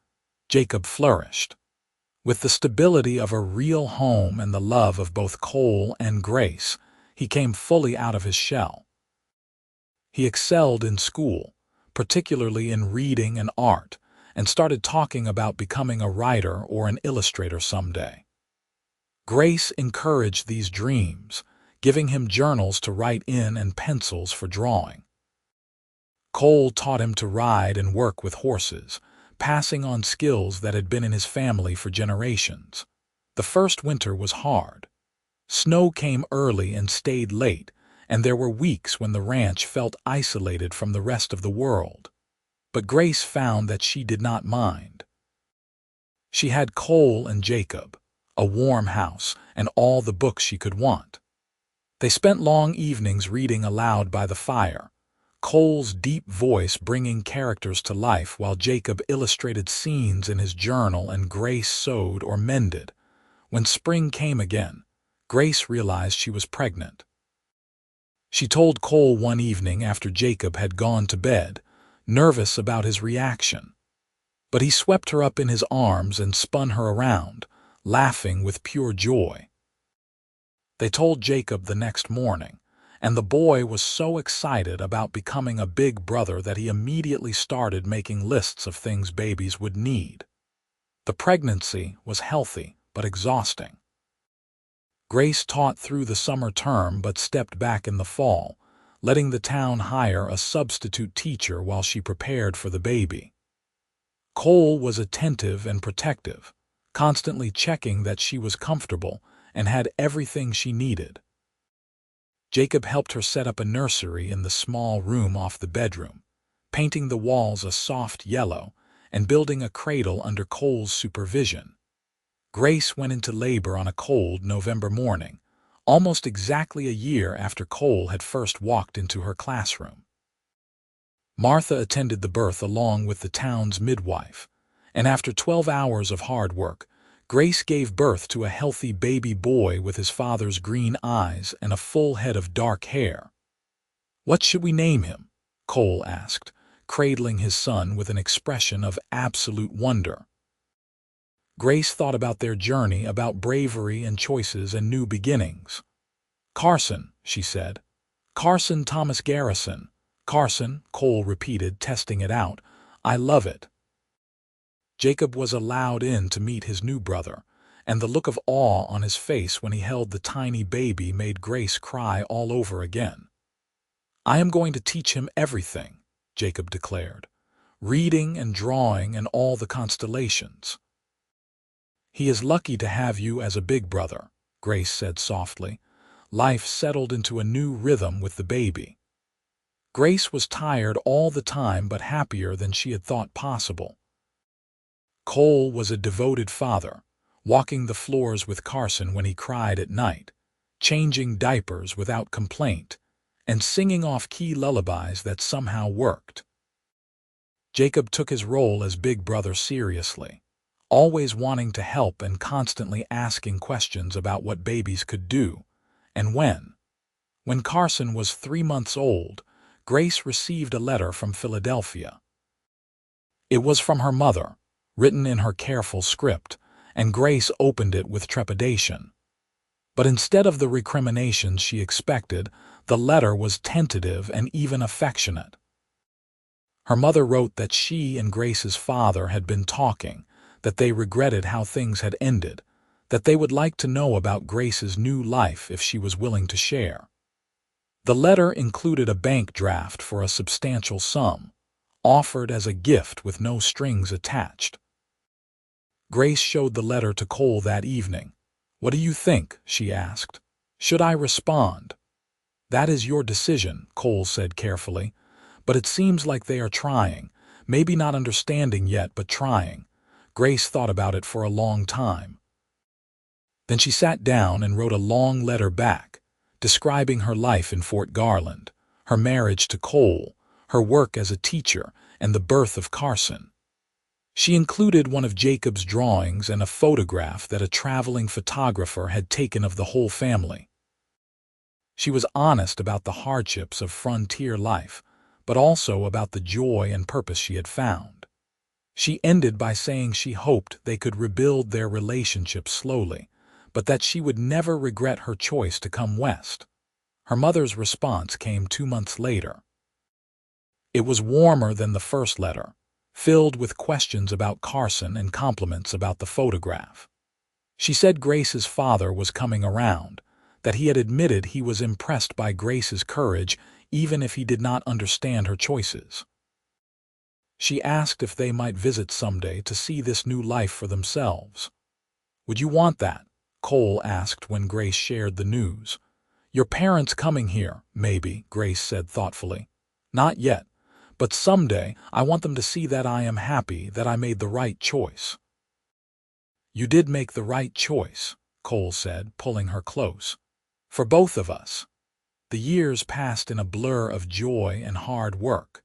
Jacob flourished. With the stability of a real home and the love of both Cole and Grace, he came fully out of his shell. He excelled in school, particularly in reading and art, and started talking about becoming a writer or an illustrator someday. Grace encouraged these dreams, giving him journals to write in and pencils for drawing. Cole taught him to ride and work with horses, passing on skills that had been in his family for generations. The first winter was hard. Snow came early and stayed late, and there were weeks when the ranch felt isolated from the rest of the world. But Grace found that she did not mind. She had Cole and Jacob, a warm house, and all the books she could want. They spent long evenings reading aloud by the fire, Cole's deep voice bringing characters to life while Jacob illustrated scenes in his journal and Grace sewed or mended. When spring came again, Grace realized she was pregnant. She told Cole one evening after Jacob had gone to bed, nervous about his reaction. But he swept her up in his arms and spun her around, laughing with pure joy. They told Jacob the next morning, and the boy was so excited about becoming a big brother that he immediately started making lists of things babies would need. The pregnancy was healthy but exhausting. Grace taught through the summer term but stepped back in the fall, letting the town hire a substitute teacher while she prepared for the baby. Cole was attentive and protective, constantly checking that she was comfortable and had everything she needed. Jacob helped her set up a nursery in the small room off the bedroom, painting the walls a soft yellow and building a cradle under Cole's supervision. Grace went into labor on a cold November morning, almost exactly a year after Cole had first walked into her classroom. Martha attended the birth along with the town's midwife, and after 12 hours of hard work, Grace gave birth to a healthy baby boy with his father's green eyes and a full head of dark hair. "What should we name him?" Cole asked, cradling his son with an expression of absolute wonder. Grace thought about their journey, about bravery and choices and new beginnings. "Carson," she said. "Carson Thomas Garrison." "Carson," Cole repeated, testing it out. "I love it." Jacob was allowed in to meet his new brother, and the look of awe on his face when he held the tiny baby made Grace cry all over again. "I am going to teach him everything," Jacob declared, "reading and drawing and all the constellations." "He is lucky to have you as a big brother," Grace said softly. Life settled into a new rhythm with the baby. Grace was tired all the time but happier than she had thought possible. Cole was a devoted father, walking the floors with Carson when he cried at night, changing diapers without complaint, and singing off-key lullabies that somehow worked. Jacob took his role as big brother seriously, always wanting to help and constantly asking questions about what babies could do and when. When Carson was 3 months old, Grace received a letter from Philadelphia. It was from her mother, written in her careful script, and Grace opened it with trepidation. But instead of the recriminations she expected, the letter was tentative and even affectionate. Her mother wrote that she and Grace's father had been talking, that they regretted how things had ended, that they would like to know about Grace's new life if she was willing to share. The letter included a bank draft for a substantial sum, offered as a gift with no strings attached. Grace showed the letter to Cole that evening. "What do you think?" she asked. "Should I respond?" "That is your decision," Cole said carefully. "But it seems like they are trying, maybe not understanding yet, but trying." Grace thought about it for a long time. Then she sat down and wrote a long letter back, describing her life in Fort Garland, her marriage to Cole, her work as a teacher, and the birth of Carson. She included one of Jacob's drawings and a photograph that a traveling photographer had taken of the whole family. She was honest about the hardships of frontier life, but also about the joy and purpose she had found. She ended by saying she hoped they could rebuild their relationship slowly, but that she would never regret her choice to come west. Her mother's response came 2 months later. It was warmer than the first letter, filled with questions about Carson and compliments about the photograph. She said Grace's father was coming around, that he had admitted he was impressed by Grace's courage even if he did not understand her choices. She asked if they might visit someday to see this new life for themselves. "Would you want that?" Cole asked when Grace shared the news. "Your parents coming here, maybe," Grace said thoughtfully. "Not yet, but someday I want them to see that I am happy, that I made the right choice." "You did make the right choice," Cole said, pulling her close. "For both of us." The years passed in a blur of joy and hard work.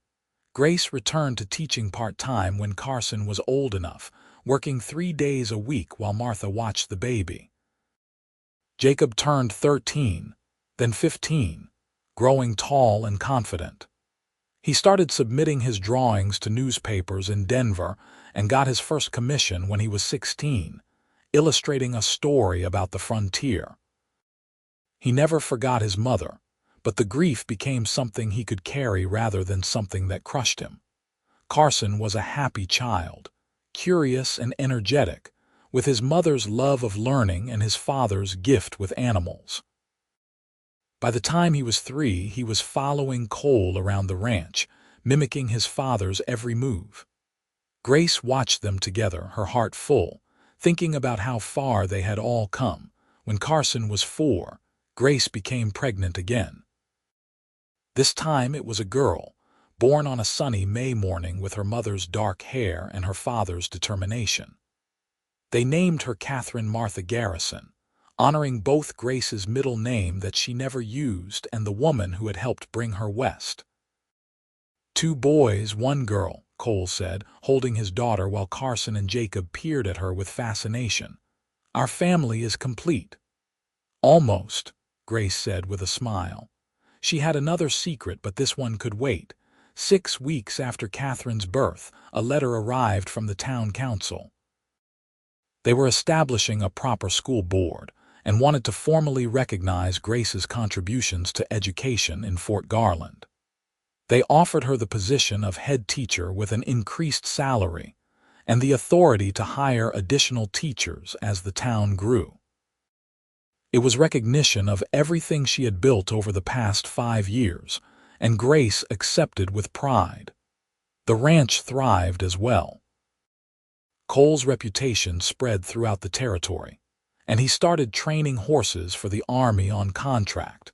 Grace returned to teaching part-time when Carson was old enough, working 3 days a week while Martha watched the baby. Jacob turned 13, then 15, growing tall and confident. He started submitting his drawings to newspapers in Denver and got his first commission when he was 16, illustrating a story about the frontier. He never forgot his mother, but the grief became something he could carry rather than something that crushed him. Carson was a happy child, curious and energetic, with his mother's love of learning and his father's gift with animals. By the time he was 3, he was following Cole around the ranch, mimicking his father's every move. Grace watched them together, her heart full, thinking about how far they had all come. When Carson was 4, Grace became pregnant again. This time it was a girl, born on a sunny May morning with her mother's dark hair and her father's determination. They named her Catherine Martha Garrison, honoring both Grace's middle name that she never used and the woman who had helped bring her west. 2 boys, 1 girl, Cole said, holding his daughter while Carson and Jacob peered at her with fascination. "Our family is complete." "Almost," Grace said with a smile. She had another secret, but this one could wait. 6 weeks after Catherine's birth, a letter arrived from the town council. They were establishing a proper school board and wanted to formally recognize Grace's contributions to education in Fort Garland. They offered her the position of head teacher with an increased salary and the authority to hire additional teachers as the town grew. It was recognition of everything she had built over the past 5 years, and Grace accepted with pride. The ranch thrived as well. Cole's reputation spread throughout the territory, and he started training horses for the army on contract,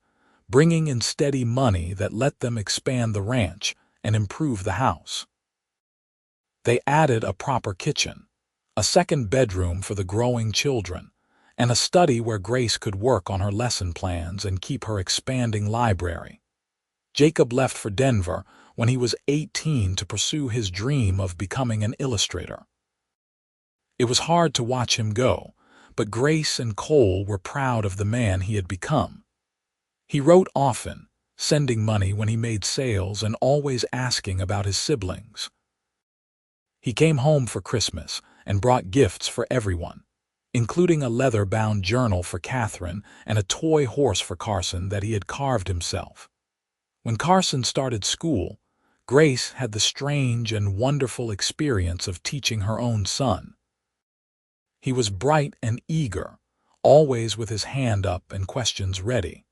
bringing in steady money that let them expand the ranch and improve the house. They added a proper kitchen, a second bedroom for the growing children, and a study where Grace could work on her lesson plans and keep her expanding library. Jacob left for Denver when he was 18 to pursue his dream of becoming an illustrator. It was hard to watch him go, but Grace and Cole were proud of the man he had become. He wrote often, sending money when he made sales and always asking about his siblings. He came home for Christmas and brought gifts for everyone, including a leather-bound journal for Catherine and a toy horse for Carson that he had carved himself. When Carson started school, Grace had the strange and wonderful experience of teaching her own son. He was bright and eager, always with his hand up and questions ready.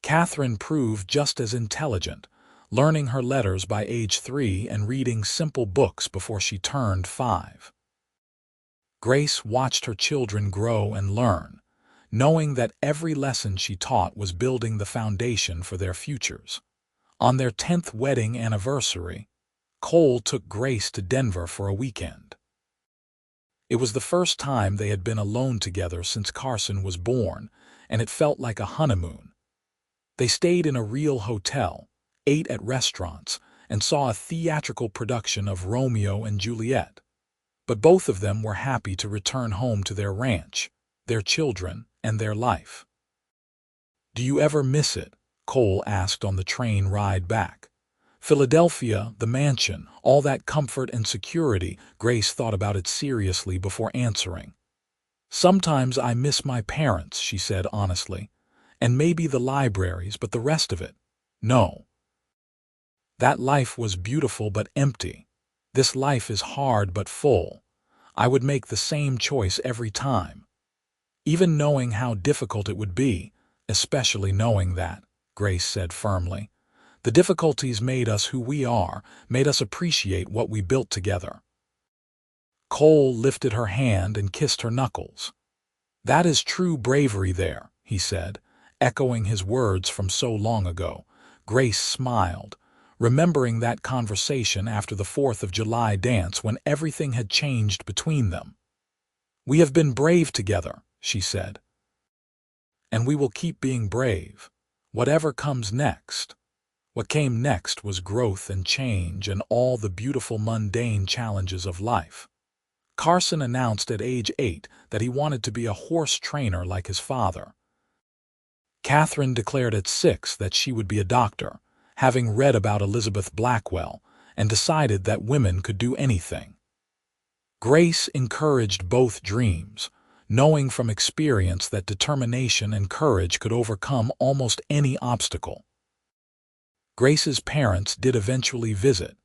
Catherine proved just as intelligent, learning her letters by age 3 and reading simple books before she turned 5. Grace watched her children grow and learn, knowing that every lesson she taught was building the foundation for their futures. On their 10th wedding anniversary, Cole took Grace to Denver for a weekend. It was the first time they had been alone together since Carson was born, and it felt like a honeymoon. They stayed in a real hotel, ate at restaurants, and saw a theatrical production of Romeo and Juliet. But both of them were happy to return home to their ranch, their children, and their life. "Do you ever miss it?" Cole asked on the train ride back. "Philadelphia, the mansion, all that comfort and security." Grace thought about it seriously before answering. "Sometimes I miss my parents," she said honestly, And maybe the libraries, but the rest of it? No. That life was beautiful but empty. This life is hard but full. I would make the same choice every time. Even knowing how difficult it would be, especially knowing that, Grace said firmly. The difficulties made us who we are, made us appreciate what we built together. Cole lifted her hand and kissed her knuckles. That is true bravery there, he said, echoing his words from so long ago. Grace smiled, remembering that conversation after the 4th of July dance when everything had changed between them. We have been brave together, she said. And we will keep being brave, whatever comes next. What came next was growth and change and all the beautiful mundane challenges of life. Carson announced at age 8 that he wanted to be a horse trainer like his father. Catherine declared at 6 that she would be a doctor, having read about Elizabeth Blackwell, and decided that women could do anything. Grace encouraged both dreams, knowing from experience that determination and courage could overcome almost any obstacle. Grace's parents did eventually visit,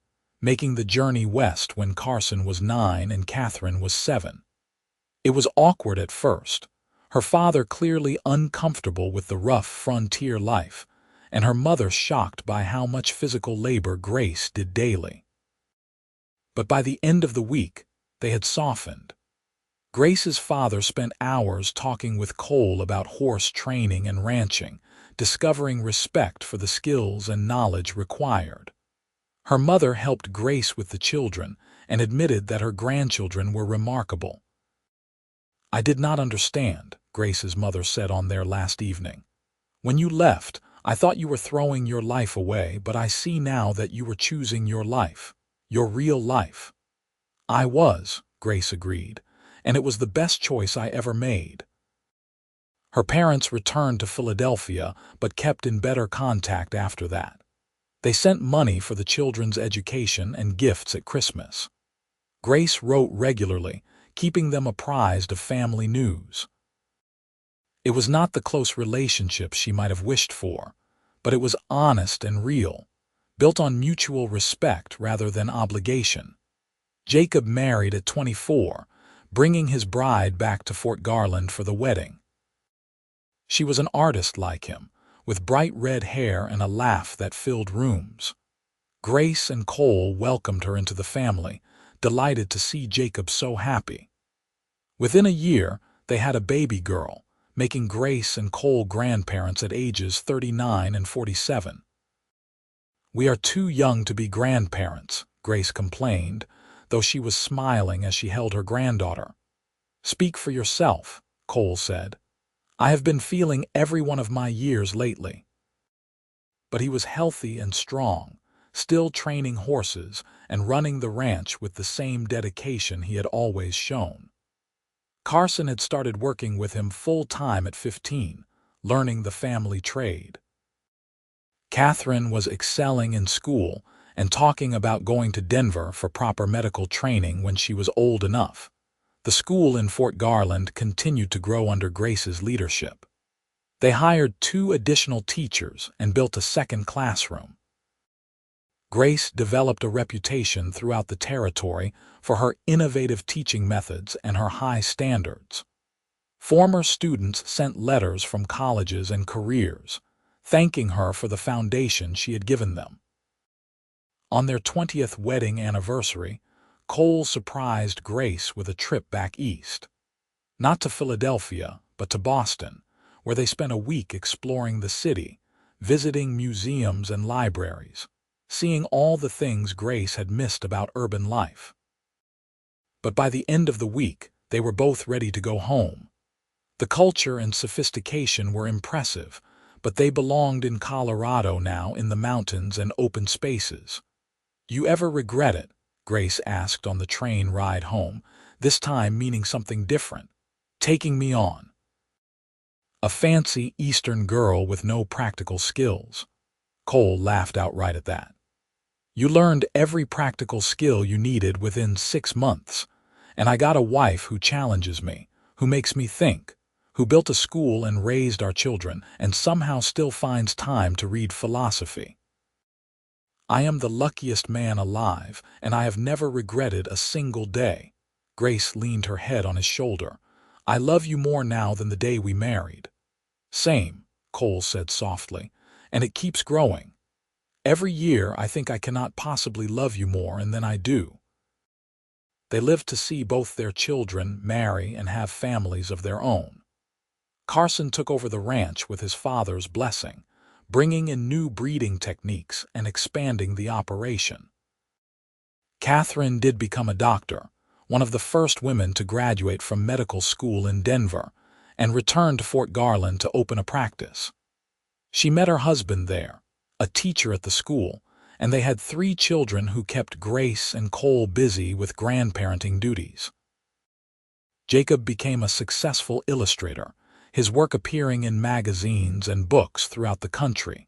making the journey west when Carson was 9 and Catherine was 7. It was awkward at first, her father clearly uncomfortable with the rough frontier life, and her mother shocked by how much physical labor Grace did daily. But by the end of the week, they had softened. Grace's father spent hours talking with Cole about horse training and ranching, discovering respect for the skills and knowledge required. Her mother helped Grace with the children and admitted that her grandchildren were remarkable. I did not understand, Grace's mother said on their last evening. When you left, I thought you were throwing your life away, but I see now that you were choosing your life, your real life. I was, Grace agreed, and it was the best choice I ever made. Her parents returned to Philadelphia, but kept in better contact after that. They sent money for the children's education and gifts at Christmas. Grace wrote regularly, keeping them apprised of family news. It was not the close relationship she might have wished for, but it was honest and real, built on mutual respect rather than obligation. Jacob married at 24, bringing his bride back to Fort Garland for the wedding. She was an artist like him, with bright red hair and a laugh that filled rooms. Grace and Cole welcomed her into the family, delighted to see Jacob so happy. Within a year, they had a baby girl, making Grace and Cole grandparents at ages 39 and 47. We are too young to be grandparents, Grace complained, though she was smiling as she held her granddaughter. Speak for yourself, Cole said. I have been feeling every one of my years lately. But he was healthy and strong, still training horses and running the ranch with the same dedication he had always shown. Carson had started working with him full-time at 15, learning the family trade. Catherine was excelling in school and talking about going to Denver for proper medical training when she was old enough. The school in Fort Garland continued to grow under Grace's leadership. They hired 2 additional teachers and built a second classroom. Grace developed a reputation throughout the territory for her innovative teaching methods and her high standards. Former students sent letters from colleges and careers, thanking her for the foundation she had given them. On their 20th wedding anniversary, Cole surprised Grace with a trip back east. Not to Philadelphia, but to Boston, where they spent a week exploring the city, visiting museums and libraries, seeing all the things Grace had missed about urban life. But by the end of the week, they were both ready to go home. The culture and sophistication were impressive, but they belonged in Colorado now, in the mountains and open spaces. You ever regret it? Grace asked on the train ride home, this time meaning something different. Taking me on. A fancy Eastern girl with no practical skills. Cole laughed outright at that. You learned every practical skill you needed within 6 months, and I got a wife who challenges me, who makes me think, who built a school and raised our children and somehow still finds time to read philosophy. I am the luckiest man alive, and I have never regretted a single day. Grace leaned her head on his shoulder. I love you more now than the day we married. Same, Cole said softly, and it keeps growing. Every year I think I cannot possibly love you more, and then I do. They lived to see both their children marry and have families of their own. Carson took over the ranch with his father's blessing, bringing in new breeding techniques and expanding the operation. Catherine did become a doctor, one of the first women to graduate from medical school in Denver, and returned to Fort Garland to open a practice. She met her husband there, a teacher at the school, and they had 3 children who kept Grace and Cole busy with grandparenting duties. Jacob became a successful illustrator, his work appearing in magazines and books throughout the country.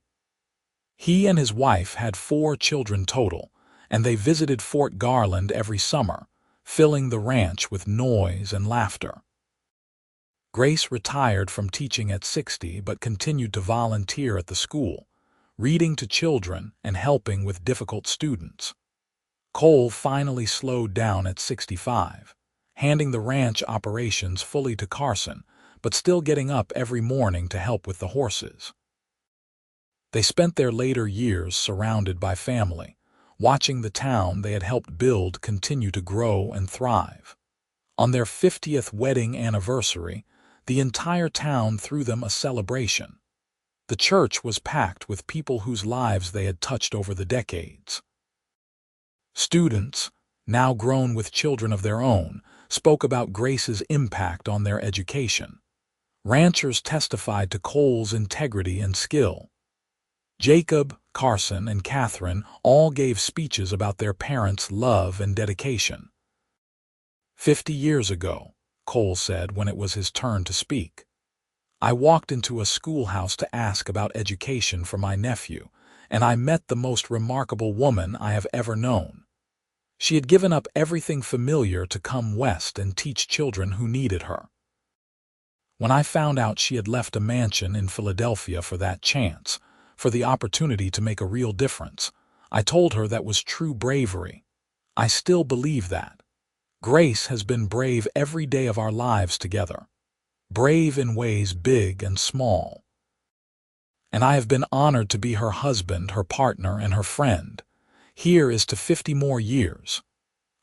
He and his wife had 4 children total, and they visited Fort Garland every summer, filling the ranch with noise and laughter. Grace retired from teaching at 60 but continued to volunteer at the school, reading to children and helping with difficult students. Cole finally slowed down at 65, handing the ranch operations fully to Carson, but still getting up every morning to help with the horses. They spent their later years surrounded by family, watching the town they had helped build continue to grow and thrive. On their 50th wedding anniversary, the entire town threw them a celebration. The church was packed with people whose lives they had touched over the decades. Students, now grown with children of their own, spoke about Grace's impact on their education. Ranchers testified to Cole's integrity and skill. Jacob, Carson, and Catherine all gave speeches about their parents' love and dedication. 50 years ago, Cole said when it was his turn to speak, I walked into a schoolhouse to ask about education for my nephew, and I met the most remarkable woman I have ever known. She had given up everything familiar to come west and teach children who needed her. When I found out she had left a mansion in Philadelphia for that chance, for the opportunity to make a real difference, I told her that was true bravery. I still believe that. Grace has been brave every day of our lives together, brave in ways big and small. And I have been honored to be her husband, her partner, and her friend. Here is to 50 more years.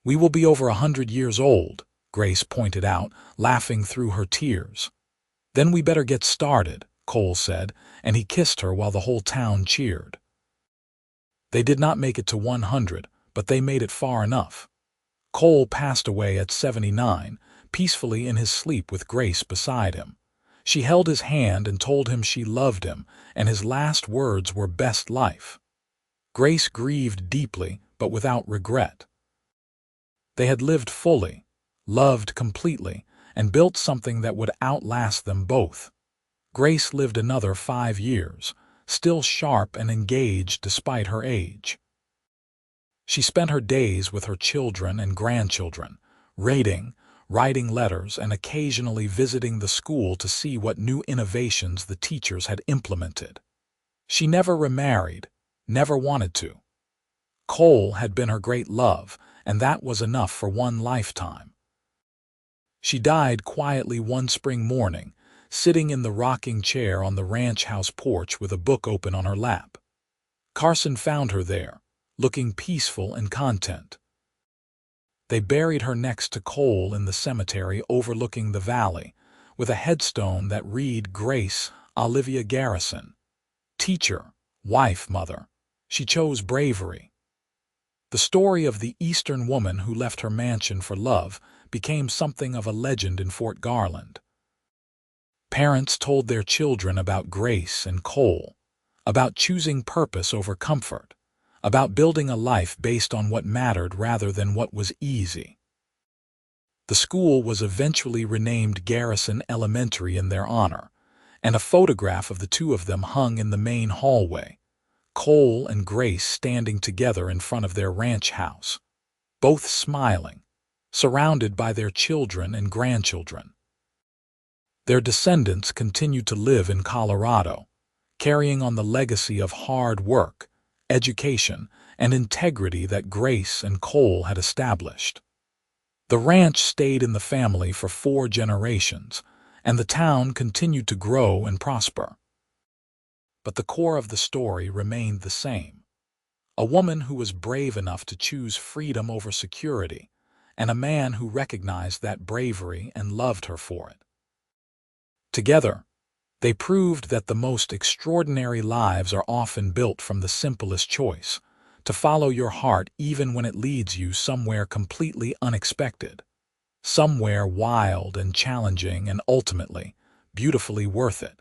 We will be over 100 years old, Grace pointed out, laughing through her tears. Then we better get started, Cole said, and he kissed her while the whole town cheered. They did not make it to 100, but they made it far enough. Cole passed away at 79, peacefully in his sleep with Grace beside him. She held his hand and told him she loved him, and his last words were best life. Grace grieved deeply, but without regret. They had lived fully, loved completely, and built something that would outlast them both. Grace lived another 5 years, still sharp and engaged despite her age. She spent her days with her children and grandchildren, reading, writing letters, and occasionally visiting the school to see what new innovations the teachers had implemented. She never remarried, never wanted to. Cole had been her great love, and that was enough for one lifetime. She died quietly one spring morning, sitting in the rocking chair on the ranch house porch with a book open on her lap. Carson found her there, looking peaceful and content. They buried her next to Cole in the cemetery overlooking the valley, with a headstone that read Grace Olivia Garrison. Teacher, wife, mother. She chose bravery. The story of the Eastern woman who left her mansion for love became something of a legend in Fort Garland. Parents told their children about Grace and Cole, about choosing purpose over comfort, about building a life based on what mattered rather than what was easy. The school was eventually renamed Garrison Elementary in their honor, and a photograph of the two of them hung in the main hallway, Cole and Grace standing together in front of their ranch house, both smiling, surrounded by their children and grandchildren. Their descendants continued to live in Colorado, carrying on the legacy of hard work, education, and integrity that Grace and Cole had established. The ranch stayed in the family for 4 generations, and the town continued to grow and prosper. But the core of the story remained the same: a woman who was brave enough to choose freedom over security, and a man who recognized that bravery and loved her for it. Together, they proved that the most extraordinary lives are often built from the simplest choice: to follow your heart even when it leads you somewhere completely unexpected, somewhere wild and challenging and ultimately beautifully worth it.